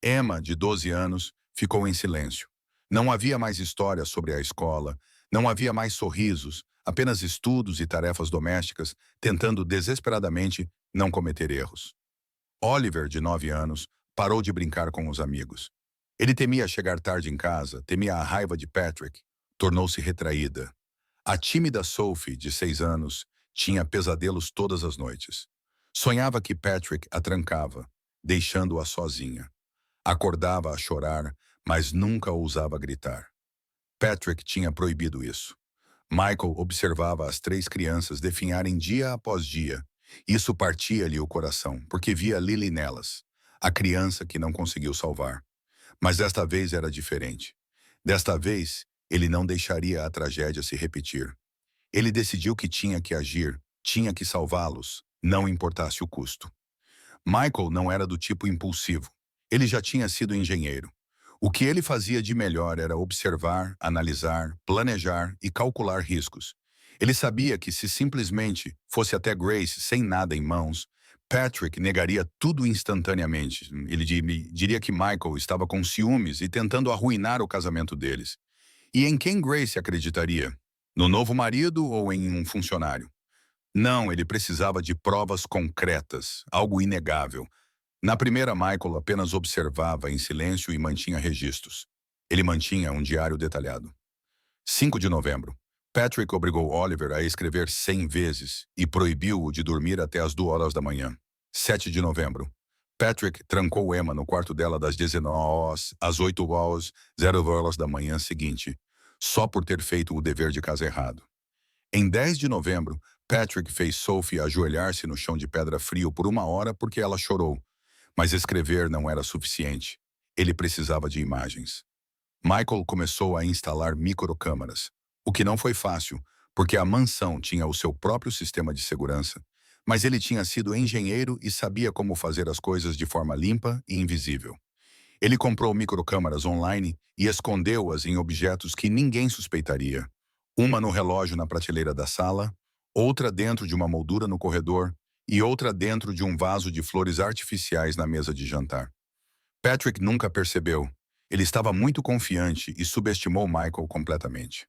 Emma, de 12 anos, ficou em silêncio. Não havia mais histórias sobre a escola, não havia mais sorrisos, apenas estudos e tarefas domésticas, tentando desesperadamente não cometer erros. Oliver, de 9 anos, parou de brincar com os amigos. Ele temia chegar tarde em casa, temia a raiva de Patrick. Tornou-se retraída. A tímida Sophie, de 6 anos, tinha pesadelos todas as noites. Sonhava que Patrick a trancava, deixando-a sozinha. Acordava a chorar, mas nunca ousava gritar. Patrick tinha proibido isso. Michael observava as 3 crianças definharem dia após dia. Isso partia-lhe o coração, porque via Lily nelas, a criança que não conseguiu salvar. Mas desta vez era diferente. Desta vez, ele não deixaria a tragédia se repetir. Ele decidiu que tinha que agir, tinha que salvá-los, não importasse o custo. Michael não era do tipo impulsivo. Ele já tinha sido engenheiro. O que ele fazia de melhor era observar, analisar, planejar e calcular riscos. Ele sabia que se simplesmente fosse até Grace sem nada em mãos, Patrick negaria tudo instantaneamente. Ele diria que Michael estava com ciúmes e tentando arruinar o casamento deles. E em quem Grace acreditaria? No novo marido ou em um funcionário? Não, ele precisava de provas concretas, algo inegável. Na primeira, Michael apenas observava em silêncio e mantinha registros. Ele mantinha um diário detalhado. 5 de novembro. Patrick obrigou Oliver a escrever 100 vezes e proibiu-o de dormir até as 2 horas da manhã. 7 de novembro. Patrick trancou Emma no quarto dela das 19 horas às 8 horas, 0 horas da manhã seguinte, só por ter feito o dever de casa errado. Em 10 de novembro, Patrick fez Sophie ajoelhar-se no chão de pedra frio por 1 hora porque ela chorou. Mas escrever não era suficiente. Ele precisava de imagens. Michael começou a instalar microcâmaras, o que não foi fácil, porque a mansão tinha o seu próprio sistema de segurança, mas ele tinha sido engenheiro e sabia como fazer as coisas de forma limpa e invisível. Ele comprou microcâmaras online e escondeu-as em objetos que ninguém suspeitaria. Uma no relógio na prateleira da sala, outra dentro de uma moldura no corredor e outra dentro de um vaso de flores artificiais na mesa de jantar. Patrick nunca percebeu. Ele estava muito confiante e subestimou Michael completamente.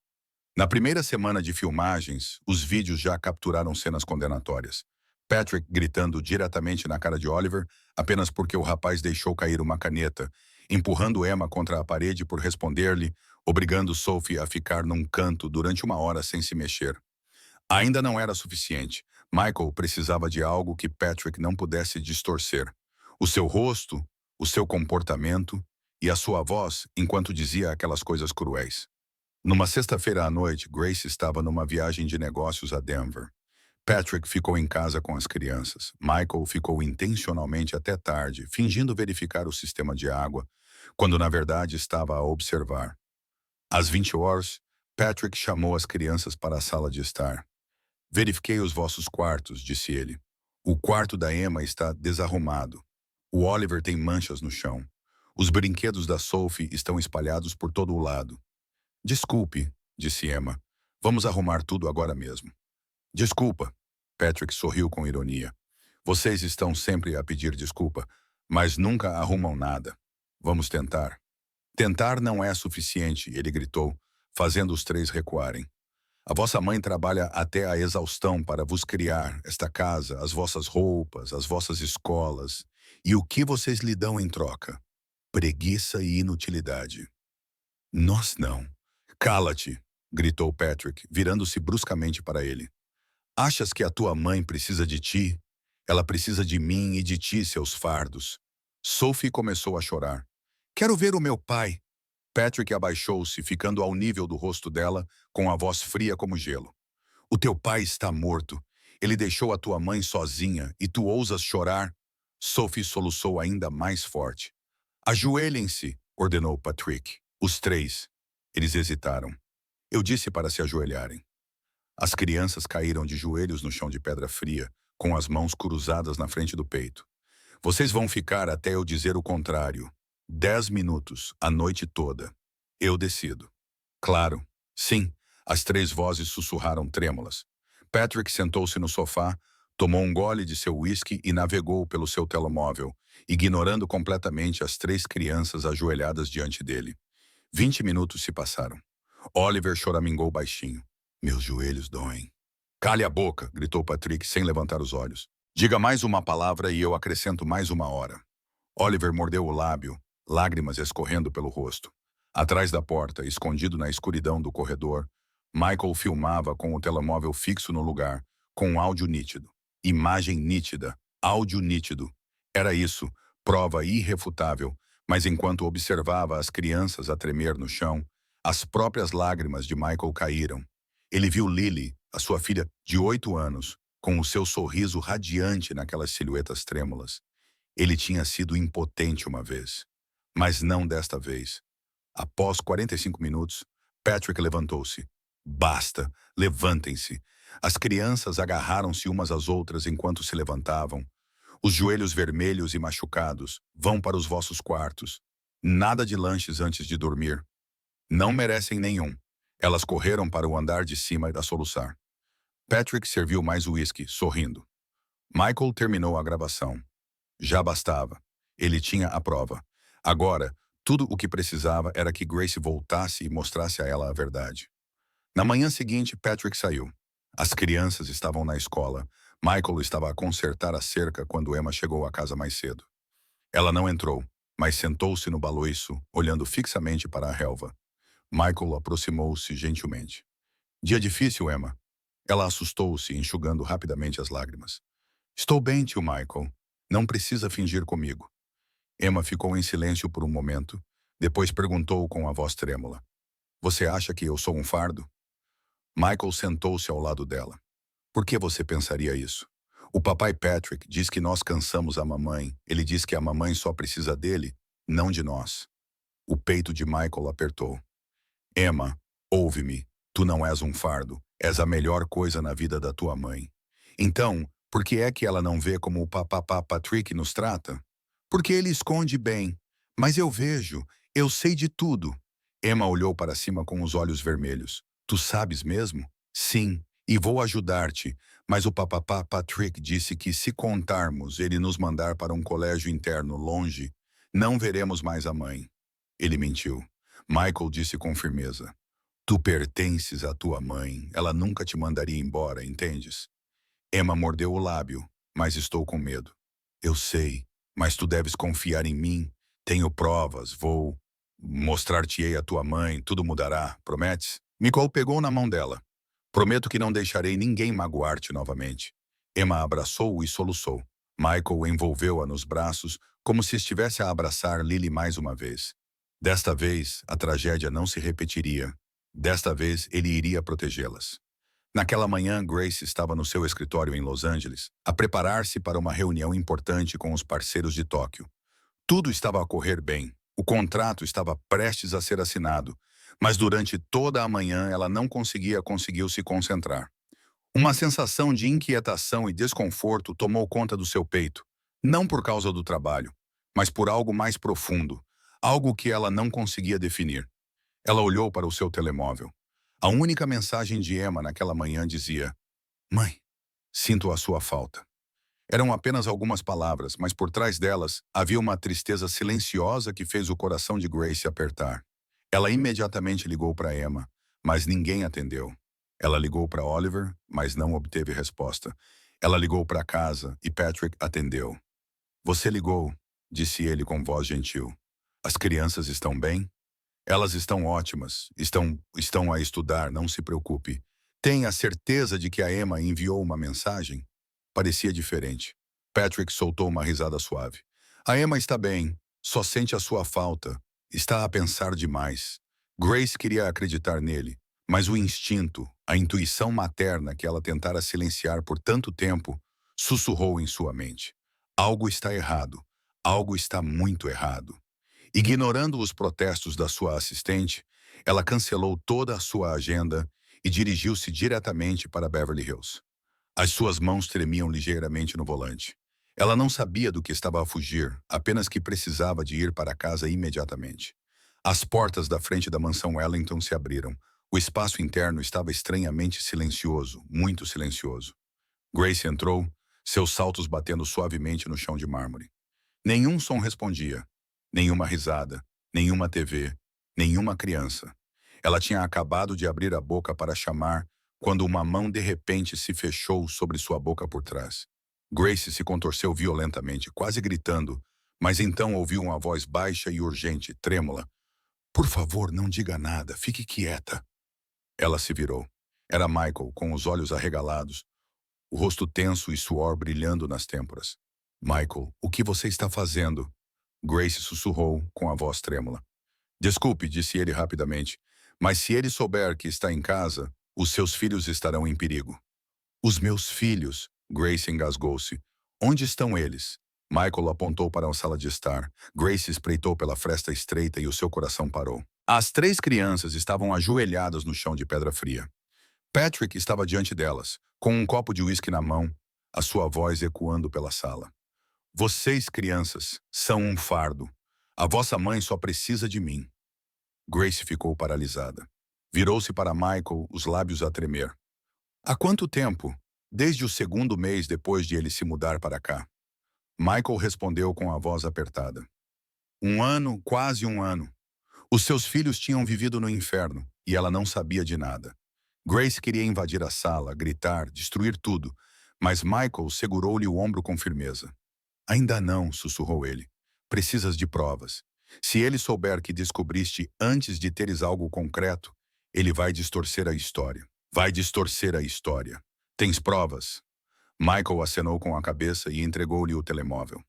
Na primeira semana de filmagens, os vídeos já capturaram cenas condenatórias. Patrick gritando diretamente na cara de Oliver apenas porque o rapaz deixou cair uma caneta, empurrando Emma contra a parede por responder-lhe, obrigando Sophie a ficar num canto durante 1 hora sem se mexer. Ainda não era suficiente. Michael precisava de algo que Patrick não pudesse distorcer. O seu rosto, o seu comportamento e a sua voz enquanto dizia aquelas coisas cruéis. Numa sexta-feira à noite, Grace estava numa viagem de negócios a Denver. Patrick ficou em casa com as crianças. Michael ficou intencionalmente até tarde, fingindo verificar o sistema de água, quando na verdade estava a observar. Às 20 horas, Patrick chamou as crianças para a sala de estar. Verifiquei os vossos quartos, disse ele. O quarto da Emma está desarrumado. O Oliver tem manchas no chão. Os brinquedos da Sophie estão espalhados por todo o lado. Desculpe, disse Emma. Vamos arrumar tudo agora mesmo. Desculpa. Patrick sorriu com ironia. Vocês estão sempre a pedir desculpa, mas nunca arrumam nada. Vamos tentar. Tentar não é suficiente, ele gritou, fazendo os 3 recuarem. A vossa mãe trabalha até a exaustão para vos criar esta casa, as vossas roupas, as vossas escolas. E o que vocês lhe dão em troca? Preguiça e inutilidade. Nós não. Cala-te, gritou Patrick, virando-se bruscamente para ele. Achas que a tua mãe precisa de ti? Ela precisa de mim e de ti, seus fardos. Sophie começou a chorar. Quero ver o meu pai. Patrick abaixou-se, ficando ao nível do rosto dela, com a voz fria como gelo. O teu pai está morto. Ele deixou a tua mãe sozinha e tu ousas chorar? Sophie soluçou ainda mais forte. Ajoelhem-se, ordenou Patrick. Os 3. Eles hesitaram. Eu disse para se ajoelharem. As crianças caíram de joelhos no chão de pedra fria, com as mãos cruzadas na frente do peito. Vocês vão ficar até eu dizer o contrário. 10 minutos, a noite toda. Eu decido. Claro. Sim. As três vozes sussurraram trêmulas. Patrick sentou-se no sofá, tomou um gole de seu uísque e navegou pelo seu telemóvel, ignorando completamente as três crianças ajoelhadas diante dele. 20 minutos se passaram. Oliver choramingou baixinho. Meus joelhos doem. Cale a boca, gritou Patrick sem levantar os olhos. Diga mais uma palavra e eu acrescento mais uma hora. Oliver mordeu o lábio, lágrimas escorrendo pelo rosto. Atrás da porta, escondido na escuridão do corredor, Michael filmava com o telemóvel fixo no lugar, com um áudio nítido. Imagem nítida, áudio nítido. Era isso, prova irrefutável, mas enquanto observava as crianças a tremer no chão, as próprias lágrimas de Michael caíram. Ele viu Lily, a sua filha de 8 anos, com o seu sorriso radiante naquelas silhuetas trêmulas. Ele tinha sido impotente uma vez, mas não desta vez. Após 45 minutos, Patrick levantou-se. Basta, levantem-se. As crianças agarraram-se umas às outras enquanto se levantavam. Os joelhos vermelhos e machucados vão para os vossos quartos. Nada de lanches antes de dormir. Não merecem nenhum. Elas correram para o andar de cima a soluçar. Patrick serviu mais uísque, sorrindo. Michael terminou a gravação. Já bastava. Ele tinha a prova. Agora, tudo o que precisava era que Grace voltasse e mostrasse a ela a verdade. Na manhã seguinte, Patrick saiu. As crianças estavam na escola. Michael estava a consertar a cerca quando Emma chegou à casa mais cedo. Ela não entrou, mas sentou-se no baloiço, olhando fixamente para a relva. Michael aproximou-se gentilmente. Dia difícil, Emma. Ela assustou-se, enxugando rapidamente as lágrimas. Estou bem, tio Michael. Não precisa fingir comigo. Emma ficou em silêncio por um momento, depois perguntou com a voz trêmula. Você acha que eu sou um fardo? Michael sentou-se ao lado dela. Por que você pensaria isso? O papai Patrick diz que nós cansamos a mamãe. Ele diz que a mamãe só precisa dele, não de nós. O peito de Michael apertou. Emma, ouve-me. Tu não és um fardo. És a melhor coisa na vida da tua mãe. Então, por que é que ela não vê como o papapá Patrick nos trata? Porque ele esconde bem. Mas eu vejo. Eu sei de tudo. Emma olhou para cima com os olhos vermelhos. Tu sabes mesmo? Sim. E vou ajudar-te. Mas o papapá Patrick disse que se contarmos ele nos mandar para um colégio interno longe, não veremos mais a mãe. Ele mentiu. Michael disse com firmeza. Tu pertences à tua mãe. Ela nunca te mandaria embora, entendes? Emma mordeu o lábio, mas estou com medo. Eu sei, mas tu deves confiar em mim. Tenho provas, vou mostrar-te-ei a tua mãe, tudo mudará, prometes? Michael pegou na mão dela. Prometo que não deixarei ninguém magoar-te novamente. Emma abraçou-o e soluçou. Michael envolveu-a nos braços, como se estivesse a abraçar Lily mais uma vez. Desta vez, a tragédia não se repetiria. Desta vez, ele iria protegê-las. Naquela manhã, Grace estava no seu escritório em Los Angeles, a preparar-se para uma reunião importante com os parceiros de Tóquio. Tudo estava a correr bem. O contrato estava prestes a ser assinado, mas durante toda a manhã ela não conseguiu se concentrar. Uma sensação de inquietação e desconforto tomou conta do seu peito, não por causa do trabalho, mas por algo mais profundo, algo que ela não conseguia definir. Ela olhou para o seu telemóvel. A única mensagem de Emma naquela manhã dizia: Mãe, sinto a sua falta. Eram apenas algumas palavras, mas por trás delas havia uma tristeza silenciosa que fez o coração de Grace apertar. Ela imediatamente ligou para Emma, mas ninguém atendeu. Ela ligou para Oliver, mas não obteve resposta. Ela ligou para casa e Patrick atendeu. Você ligou, disse ele com voz gentil. As crianças estão bem? Elas estão ótimas, estão a estudar, não se preocupe. Tenha certeza de que a Emma enviou uma mensagem? Parecia diferente. Patrick soltou uma risada suave. A Emma está bem, só sente a sua falta. Está a pensar demais. Grace queria acreditar nele, mas o instinto, a intuição materna que ela tentara silenciar por tanto tempo, sussurrou em sua mente. Algo está errado. Algo está muito errado. Ignorando os protestos da sua assistente, Ela cancelou toda a sua agenda e dirigiu-se diretamente para Beverly Hills. As suas mãos tremiam ligeiramente no volante. Ela não sabia do que estava a fugir, apenas que precisava de ir para casa imediatamente. As portas da frente da mansão Wellington se abriram. O espaço interno estava estranhamente silencioso, muito silencioso. Grace entrou, seus saltos batendo suavemente no chão de mármore. Nenhum som respondia. Nenhuma risada, nenhuma TV, nenhuma criança. Ela tinha acabado de abrir a boca para chamar quando uma mão de repente se fechou sobre sua boca por trás. Grace se contorceu violentamente, quase gritando, mas então ouviu uma voz baixa e urgente, trêmula. Por favor, não diga nada, fique quieta. Ela se virou. Era Michael, com os olhos arregalados, o rosto tenso e suor brilhando nas têmporas. Michael, o que você está fazendo? Grace sussurrou com a voz trêmula. Desculpe, disse ele rapidamente, mas se ele souber que está em casa, os seus filhos estarão em perigo. Os meus filhos, Grace engasgou-se. Onde estão eles? Michael apontou para a sala de estar. Grace espreitou pela fresta estreita e o seu coração parou. As 3 crianças estavam ajoelhadas no chão de pedra fria. Patrick estava diante delas, com um copo de uísque na mão, a sua voz ecoando pela sala. Vocês, crianças, são um fardo. A vossa mãe só precisa de mim. Grace ficou paralisada. Virou-se para Michael, os lábios a tremer. Há quanto tempo? Desde o 2º mês depois de ele se mudar para cá. Michael respondeu com a voz apertada. 1 ano, quase 1 ano. Os seus filhos tinham vivido no inferno, e ela não sabia de nada. Grace queria invadir a sala, gritar, destruir tudo, mas Michael segurou-lhe o ombro com firmeza. Ainda não, sussurrou ele. Precisas de provas. Se ele souber que descobriste antes de teres algo concreto, ele vai distorcer a história. Vai distorcer a história. Tens provas? Michael acenou com a cabeça e entregou-lhe o telemóvel.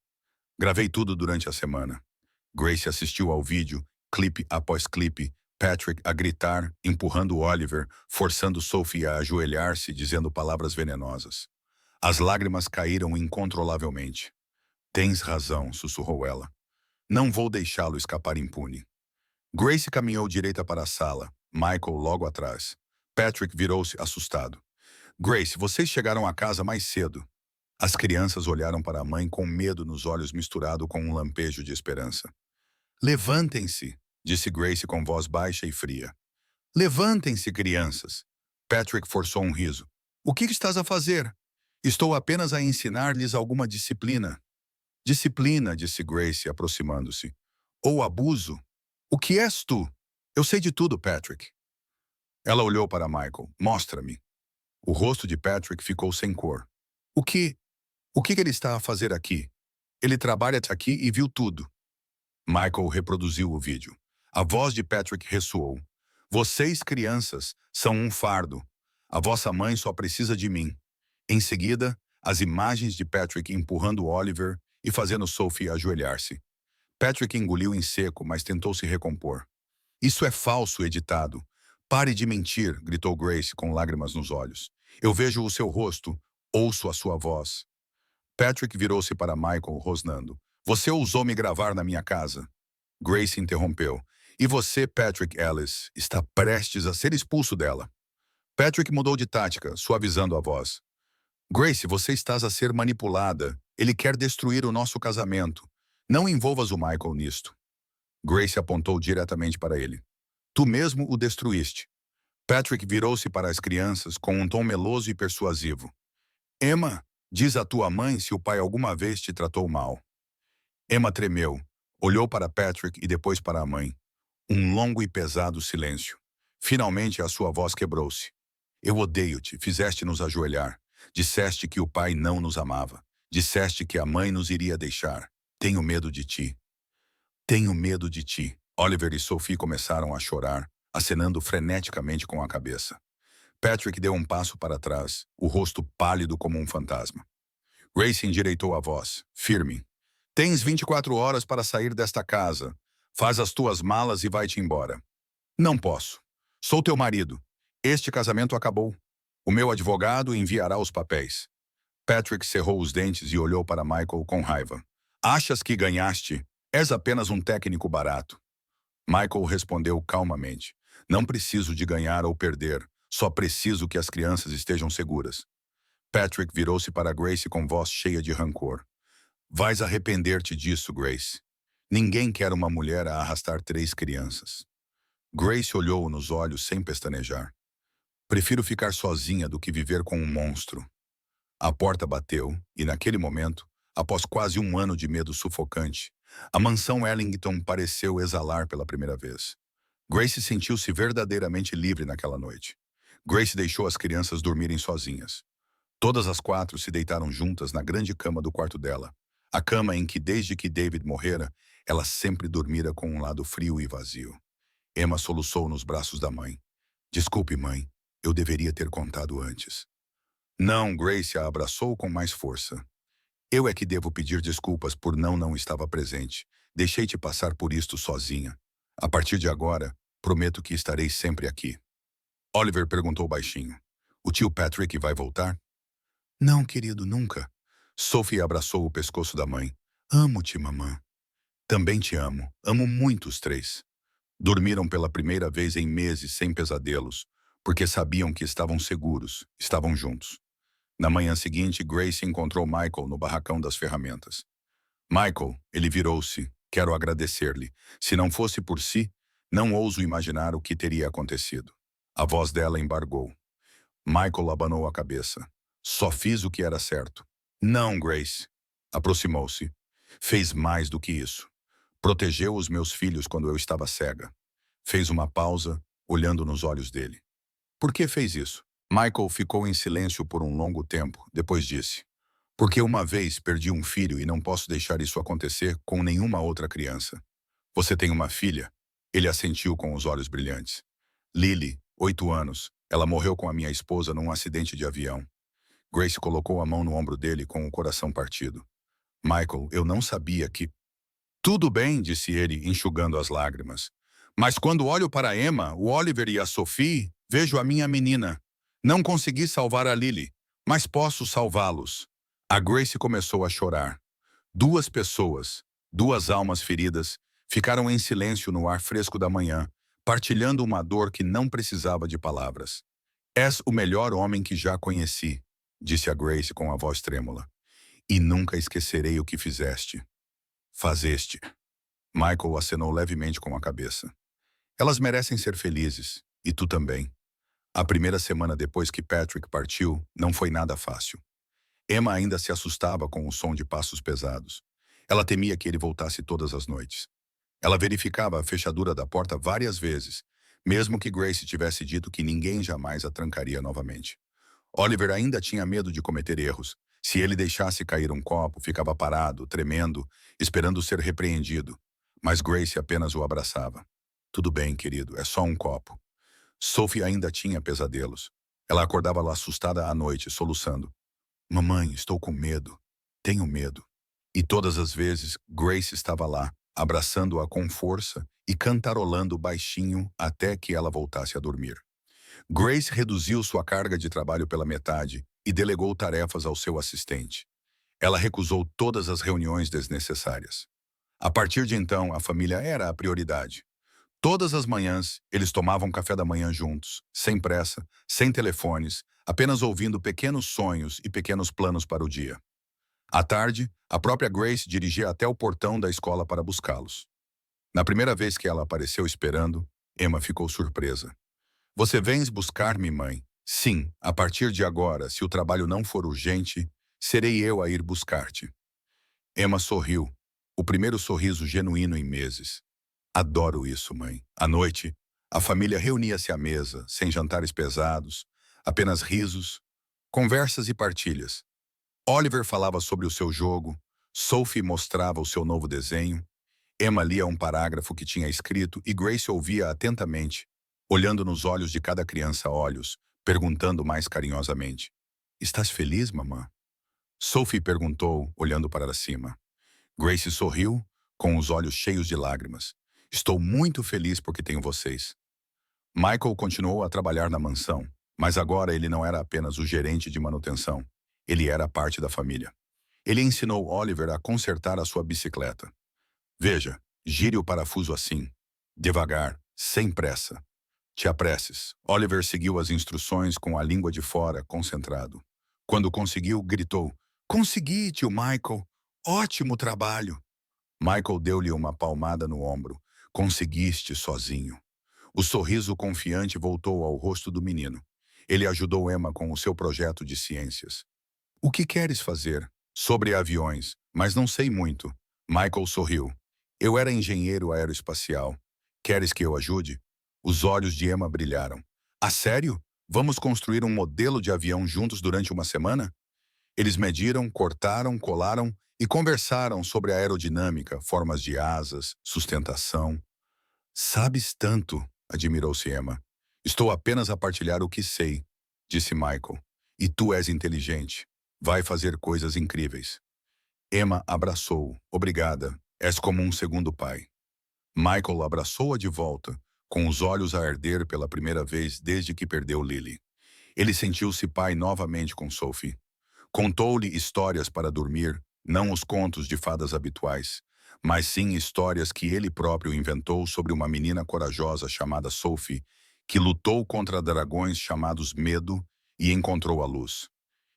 Gravei tudo durante a semana. Grace assistiu ao vídeo, clipe após clipe, Patrick a gritar, empurrando Oliver, forçando Sophie a ajoelhar-se, dizendo palavras venenosas. As lágrimas caíram incontrolavelmente. Tens razão, sussurrou ela. Não vou deixá-lo escapar impune. Grace caminhou direita para a sala, Michael logo atrás. Patrick virou-se assustado. Grace, vocês chegaram a casa mais cedo. As crianças olharam para a mãe com medo nos olhos misturado com um lampejo de esperança. Levantem-se, disse Grace com voz baixa e fria. Levantem-se, crianças. Patrick forçou um riso. O que estás a fazer? Estou apenas a ensinar-lhes alguma disciplina. Disciplina, disse Grace, aproximando-se. Ou abuso? O que és tu? Eu sei de tudo, Patrick. Ela olhou para Michael. Mostra-me. O rosto de Patrick ficou sem cor. O que ele está a fazer aqui? Ele trabalha aqui e viu tudo. Michael reproduziu o vídeo. A voz de Patrick ressoou. Vocês, crianças, são um fardo. A vossa mãe só precisa de mim. Em seguida, as imagens de Patrick empurrando Oliver e fazendo Sophie ajoelhar-se. Patrick engoliu em seco, mas tentou se recompor. Isso é falso, editado. Pare de mentir, gritou Grace com lágrimas nos olhos. Eu vejo o seu rosto, ouço a sua voz. Patrick virou-se para Michael, rosnando. Você ousou me gravar na minha casa. Grace interrompeu. E você, Patrick Ellis, está prestes a ser expulso dela. Patrick mudou de tática, suavizando a voz. Grace, você está a ser manipulada. Ele quer destruir o nosso casamento. Não envolvas o Michael nisto. Grace apontou diretamente para ele. Tu mesmo o destruíste. Patrick virou-se para as crianças com um tom meloso e persuasivo. Emma, diz à tua mãe se o pai alguma vez te tratou mal. Emma tremeu, olhou para Patrick e depois para a mãe. Um longo e pesado silêncio. Finalmente a sua voz quebrou-se. Eu odeio-te, fizeste-nos ajoelhar. Disseste que o pai não nos amava. Disseste que a mãe nos iria deixar. Tenho medo de ti. Tenho medo de ti. Oliver e Sophie começaram a chorar, acenando freneticamente com a cabeça. Patrick deu um passo para trás, o rosto pálido como um fantasma. Grace endireitou a voz, firme. Tens 24 horas para sair desta casa. Faz as tuas malas e vai-te embora. Não posso. Sou teu marido. Este casamento acabou. O meu advogado enviará os papéis. Patrick cerrou os dentes e olhou para Michael com raiva. Achas que ganhaste? És apenas um técnico barato. Michael respondeu calmamente. Não preciso de ganhar ou perder, só preciso que as crianças estejam seguras. Patrick virou-se para Grace com voz cheia de rancor. Vais arrepender-te disso, Grace. Ninguém quer uma mulher a arrastar 3 crianças. Grace olhou-o nos olhos sem pestanejar. Prefiro ficar sozinha do que viver com um monstro. A porta bateu e, naquele momento, após quase um ano de medo sufocante, a mansão Ellington pareceu exalar pela primeira vez. Grace sentiu-se verdadeiramente livre naquela noite. Grace deixou as crianças dormirem sozinhas. Todas as 4 se deitaram juntas na grande cama do quarto dela, a cama em que, desde que David morrera, ela sempre dormira com um lado frio e vazio. Emma soluçou nos braços da mãe. Desculpe, mãe, eu deveria ter contado antes. Não, Grace a abraçou com mais força. Eu é que devo pedir desculpas por não estava presente. Deixei-te passar por isto sozinha. A partir de agora, prometo que estarei sempre aqui. Oliver perguntou baixinho. O tio Patrick vai voltar? Não, querido, nunca. Sophie abraçou o pescoço da mãe. Amo-te, mamã. Também te amo. Amo muito os 3. Dormiram pela primeira vez em meses sem pesadelos, porque sabiam que estavam seguros, estavam juntos. Na manhã seguinte, Grace encontrou Michael no barracão das ferramentas. Michael, ele virou-se. Quero agradecer-lhe. Se não fosse por si, não ouso imaginar o que teria acontecido. A voz dela embargou. Michael abanou a cabeça. Só fiz o que era certo. Não, Grace. Aproximou-se. Fez mais do que isso. Protegeu os meus filhos quando eu estava cega. Fez uma pausa, olhando nos olhos dele. Por que fez isso? Michael ficou em silêncio por um longo tempo, depois disse. Porque uma vez perdi um filho e não posso deixar isso acontecer com nenhuma outra criança. Você tem uma filha? Ele assentiu com os olhos brilhantes. Lily, 8 anos. Ela morreu com a minha esposa num acidente de avião. Grace colocou a mão no ombro dele com o coração partido. Michael, eu não sabia que... Tudo bem, disse ele, enxugando as lágrimas. Mas quando olho para Emma, o Oliver e a Sophie, vejo a minha menina. Não consegui salvar a Lily, mas posso salvá-los. A Grace começou a chorar. 2 pessoas, 2 almas feridas, ficaram em silêncio no ar fresco da manhã, partilhando uma dor que não precisava de palavras. És o melhor homem que já conheci, disse a Grace com a voz trêmula. E nunca esquecerei o que fizeste. Fazeste. Michael acenou levemente com a cabeça. Elas merecem ser felizes, e tu também. A primeira semana depois que Patrick partiu, não foi nada fácil. Emma ainda se assustava com o som de passos pesados. Ela temia que ele voltasse todas as noites. Ela verificava a fechadura da porta várias vezes, mesmo que Grace tivesse dito que ninguém jamais a trancaria novamente. Oliver ainda tinha medo de cometer erros. Se ele deixasse cair um copo, ficava parado, tremendo, esperando ser repreendido. Mas Grace apenas o abraçava. Tudo bem, querido, é só um copo. Sophie ainda tinha pesadelos. Ela acordava lá assustada à noite, soluçando. Mamãe, estou com medo. Tenho medo. E todas as vezes, Grace estava lá, abraçando-a com força e cantarolando baixinho até que ela voltasse a dormir. Grace reduziu sua carga de trabalho pela metade e delegou tarefas ao seu assistente. Ela recusou todas as reuniões desnecessárias. A partir de então, a família era a prioridade. Todas as manhãs, eles tomavam café da manhã juntos, sem pressa, sem telefones, apenas ouvindo pequenos sonhos e pequenos planos para o dia. À tarde, a própria Grace dirigia até o portão da escola para buscá-los. Na primeira vez que ela apareceu esperando, Emma ficou surpresa. Você vens buscar-me, mãe? Sim, a partir de agora, se o trabalho não for urgente, serei eu a ir buscar-te. Emma sorriu, o primeiro sorriso genuíno em meses. Adoro isso, mãe. À noite, a família reunia-se à mesa, sem jantares pesados, apenas risos, conversas e partilhas. Oliver falava sobre o seu jogo, Sophie mostrava o seu novo desenho, Emma lia um parágrafo que tinha escrito e Grace ouvia atentamente, olhando nos olhos de cada criança olhos, perguntando mais carinhosamente. Estás feliz, mamã? Sophie perguntou, olhando para cima. Grace sorriu, com os olhos cheios de lágrimas. Estou muito feliz porque tenho vocês. Michael continuou a trabalhar na mansão, mas agora ele não era apenas o gerente de manutenção. Ele era parte da família. Ele ensinou Oliver a consertar a sua bicicleta. Veja, gire o parafuso assim, devagar, sem pressa. Te apresses. Oliver seguiu as instruções com a língua de fora, concentrado. Quando conseguiu, gritou: Consegui, tio Michael! Ótimo trabalho! Michael deu-lhe uma palmada no ombro. Conseguiste sozinho. O sorriso confiante voltou ao rosto do menino. Ele ajudou Emma com o seu projeto de ciências. O que queres fazer? Sobre aviões, mas não sei muito. Michael sorriu. Eu era engenheiro aeroespacial. Queres que eu ajude? Os olhos de Emma brilharam. A sério? Vamos construir um modelo de avião juntos durante uma semana? Eles mediram, cortaram, colaram e conversaram sobre aerodinâmica, formas de asas, sustentação. Sabes tanto, admirou-se Emma. Estou apenas a partilhar o que sei, disse Michael. E tu és inteligente. Vai fazer coisas incríveis. Emma abraçou-o. Obrigada. És como um segundo pai. Michael abraçou-a de volta, com os olhos a arder pela primeira vez desde que perdeu Lily. Ele sentiu-se pai novamente com Sophie. Contou-lhe histórias para dormir, não os contos de fadas habituais, mas sim histórias que ele próprio inventou sobre uma menina corajosa chamada Sophie, que lutou contra dragões chamados Medo e encontrou a luz.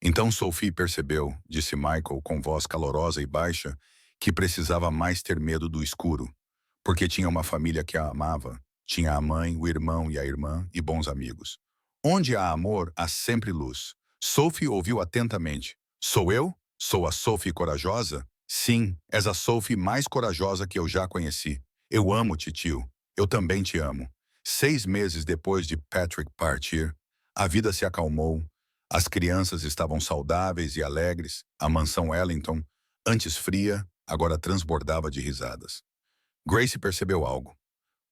Então Sophie percebeu, disse Michael com voz calorosa e baixa, que precisava mais ter medo do escuro, porque tinha uma família que a amava, tinha a mãe, o irmão e a irmã e bons amigos. Onde há amor, há sempre luz. Sophie ouviu atentamente. Sou eu? Sou a Sophie corajosa? Sim, és a Sophie mais corajosa que eu já conheci. Eu amo-te, tio. Eu também te amo. 6 meses depois de Patrick partir, a vida se acalmou. As crianças estavam saudáveis e alegres. A mansão Ellington, antes fria, agora transbordava de risadas. Grace percebeu algo.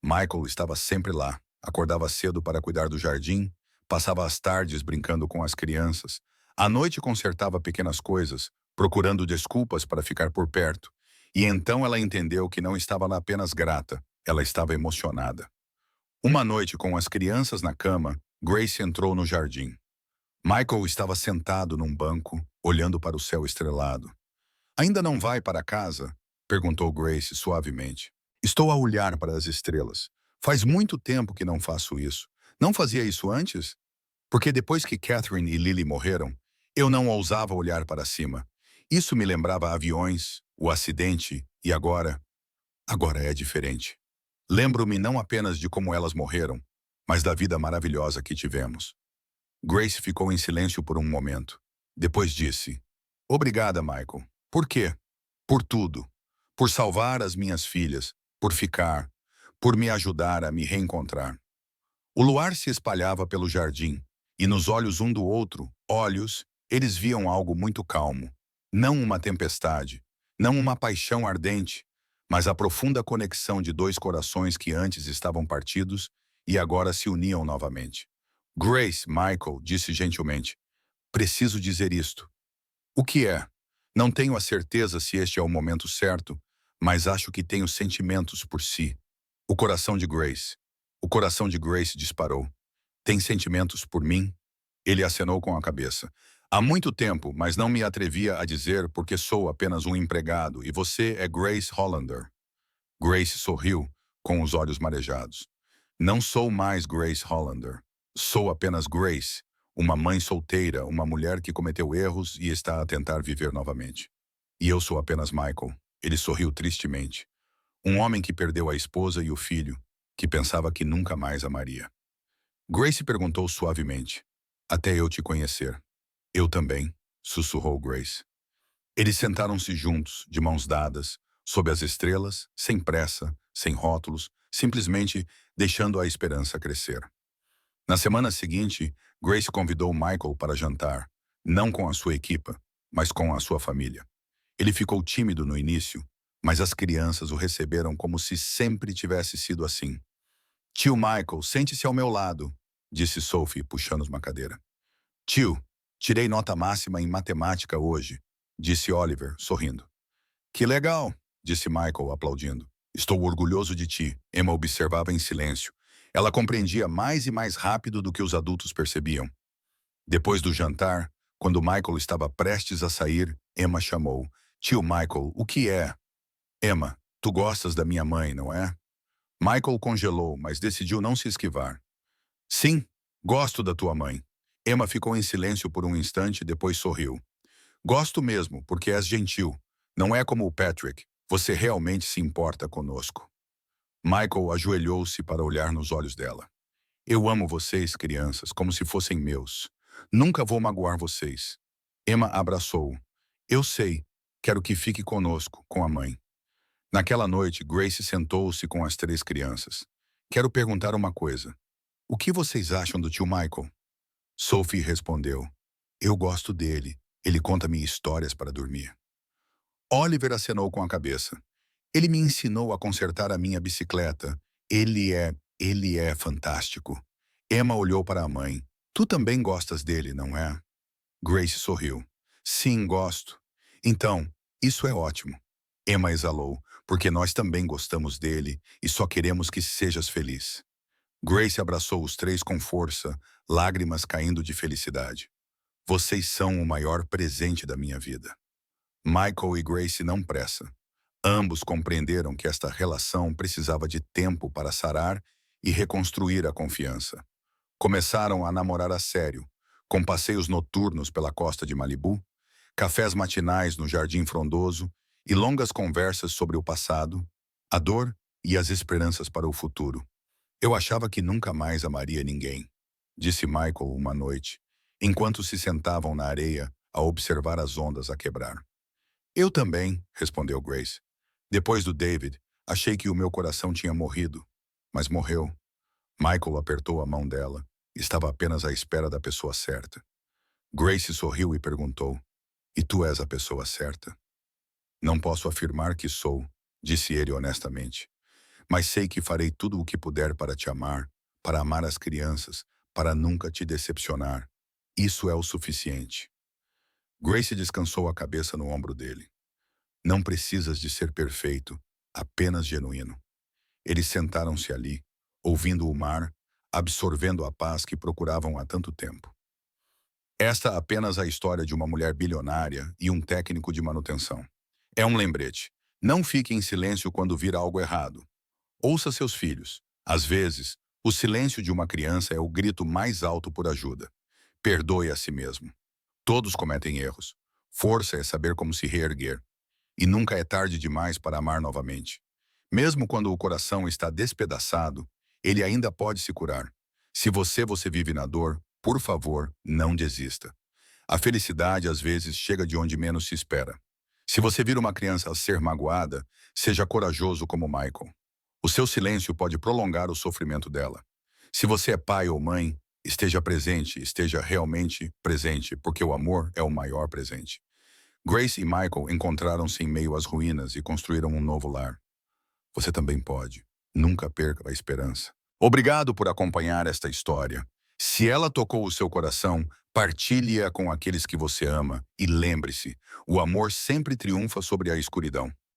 Michael estava sempre lá. Acordava cedo para cuidar do jardim, passava as tardes brincando com as crianças. À noite consertava pequenas coisas, procurando desculpas para ficar por perto. E então ela entendeu que não estava lá apenas grata, ela estava emocionada. Uma noite, com as crianças na cama, Grace entrou no jardim. Michael estava sentado num banco, olhando para o céu estrelado. Ainda não vai para casa? Perguntou Grace suavemente. Estou a olhar para as estrelas. Faz muito tempo que não faço isso. Não fazia isso antes? Porque depois que Catherine e Lily morreram, eu não ousava olhar para cima. Isso me lembrava aviões, o acidente, e agora é diferente. Lembro-me não apenas de como elas morreram, mas da vida maravilhosa que tivemos. Grace ficou em silêncio por um momento. Depois disse: Obrigada, Michael. Por quê? Por tudo. Por salvar as minhas filhas, por ficar, por me ajudar a me reencontrar. O luar se espalhava pelo jardim, e nos olhos um do outro, eles viam algo muito calmo. Não uma tempestade, não uma paixão ardente, mas a profunda conexão de dois corações que antes estavam partidos e agora se uniam novamente. Grace, Michael, disse gentilmente, preciso dizer isto. O que é? Não tenho a certeza se este é o momento certo, mas acho que tenho sentimentos por si. O coração de Grace. O coração de Grace disparou. Tem sentimentos por mim? Ele acenou com a cabeça. Há muito tempo, mas não me atrevia a dizer porque sou apenas um empregado e você é Grace Hollander. Grace sorriu, com os olhos marejados. Não sou mais Grace Hollander. Sou apenas Grace, uma mãe solteira, uma mulher que cometeu erros e está a tentar viver novamente. E eu sou apenas Michael. Ele sorriu tristemente. Um homem que perdeu a esposa e o filho, que pensava que nunca mais amaria. Grace perguntou suavemente. Até eu te conhecer. Eu também, sussurrou Grace. Eles sentaram-se juntos, de mãos dadas, sob as estrelas, sem pressa, sem rótulos, simplesmente deixando a esperança crescer. Na semana seguinte, Grace convidou Michael para jantar, não com a sua equipa, mas com a sua família. Ele ficou tímido no início, mas as crianças o receberam como se sempre tivesse sido assim. Tio Michael, sente-se ao meu lado, disse Sophie, puxando uma cadeira. Tio, tirei nota máxima em matemática hoje, disse Oliver, sorrindo. Que legal, disse Michael, aplaudindo. Estou orgulhoso de ti, Emma observava em silêncio. Ela compreendia mais e mais rápido do que os adultos percebiam. Depois do jantar, quando Michael estava prestes a sair, Emma chamou. Tio Michael, o que é? Emma, tu gostas da minha mãe, não é? Michael congelou, mas decidiu não se esquivar. Sim, gosto da tua mãe. Emma ficou em silêncio por um instante, depois sorriu. Gosto mesmo, porque és gentil. Não é como o Patrick. Você realmente se importa conosco. Michael ajoelhou-se para olhar nos olhos dela. Eu amo vocês, crianças, como se fossem meus. Nunca vou magoar vocês. Emma abraçou-o. Eu sei. Quero que fique conosco, com a mãe. Naquela noite, Grace sentou-se com as três crianças. Quero perguntar uma coisa. O que vocês acham do tio Michael? Sophie respondeu. Eu gosto dele. Ele conta-me histórias para dormir. Oliver acenou com a cabeça. Ele me ensinou a consertar a minha bicicleta. Ele é fantástico. Emma olhou para a mãe. Tu também gostas dele, não é? Grace sorriu. Sim, gosto. Então, isso é ótimo. Emma exalou, porque nós também gostamos dele e só queremos que sejas feliz. Grace abraçou os três com força, lágrimas caindo de felicidade. Vocês são o maior presente da minha vida. Michael e Grace não pressa. Ambos compreenderam que esta relação precisava de tempo para sarar e reconstruir a confiança. Começaram a namorar a sério, com passeios noturnos pela costa de Malibu, cafés matinais no jardim frondoso e longas conversas sobre o passado, a dor e as esperanças para o futuro. Eu achava que nunca mais amaria ninguém, disse Michael uma noite, enquanto se sentavam na areia a observar as ondas a quebrar. Eu também, respondeu Grace. Depois do David, achei que o meu coração tinha morrido, mas morreu. Michael apertou a mão dela. Estava apenas à espera da pessoa certa. Grace sorriu e perguntou, e tu és a pessoa certa? Não posso afirmar que sou, disse ele honestamente. Mas sei que farei tudo o que puder para te amar, para amar as crianças, para nunca te decepcionar. Isso é o suficiente. Grace descansou a cabeça no ombro dele. Não precisas de ser perfeito, apenas genuíno. Eles sentaram-se ali, ouvindo o mar, absorvendo a paz que procuravam há tanto tempo. Esta apenas a história de uma mulher bilionária e um técnico de manutenção. É um lembrete. Não fique em silêncio quando vir algo errado. Ouça seus filhos. Às vezes, o silêncio de uma criança é o grito mais alto por ajuda. Perdoe a si mesmo. Todos cometem erros. Força é saber como se reerguer. E nunca é tarde demais para amar novamente. Mesmo quando o coração está despedaçado, ele ainda pode se curar. Se você vive na dor, por favor, não desista. A felicidade às vezes chega de onde menos se espera. Se você vir uma criança a ser magoada, seja corajoso como Michael. O seu silêncio pode prolongar o sofrimento dela. Se você é pai ou mãe, esteja presente, esteja realmente presente, porque o amor é o maior presente. Grace e Michael encontraram-se em meio às ruínas e construíram um novo lar. Você também pode. Nunca perca a esperança. Obrigado por acompanhar esta história. Se ela tocou o seu coração, partilhe-a com aqueles que você ama e lembre-se, o amor sempre triunfa sobre a escuridão.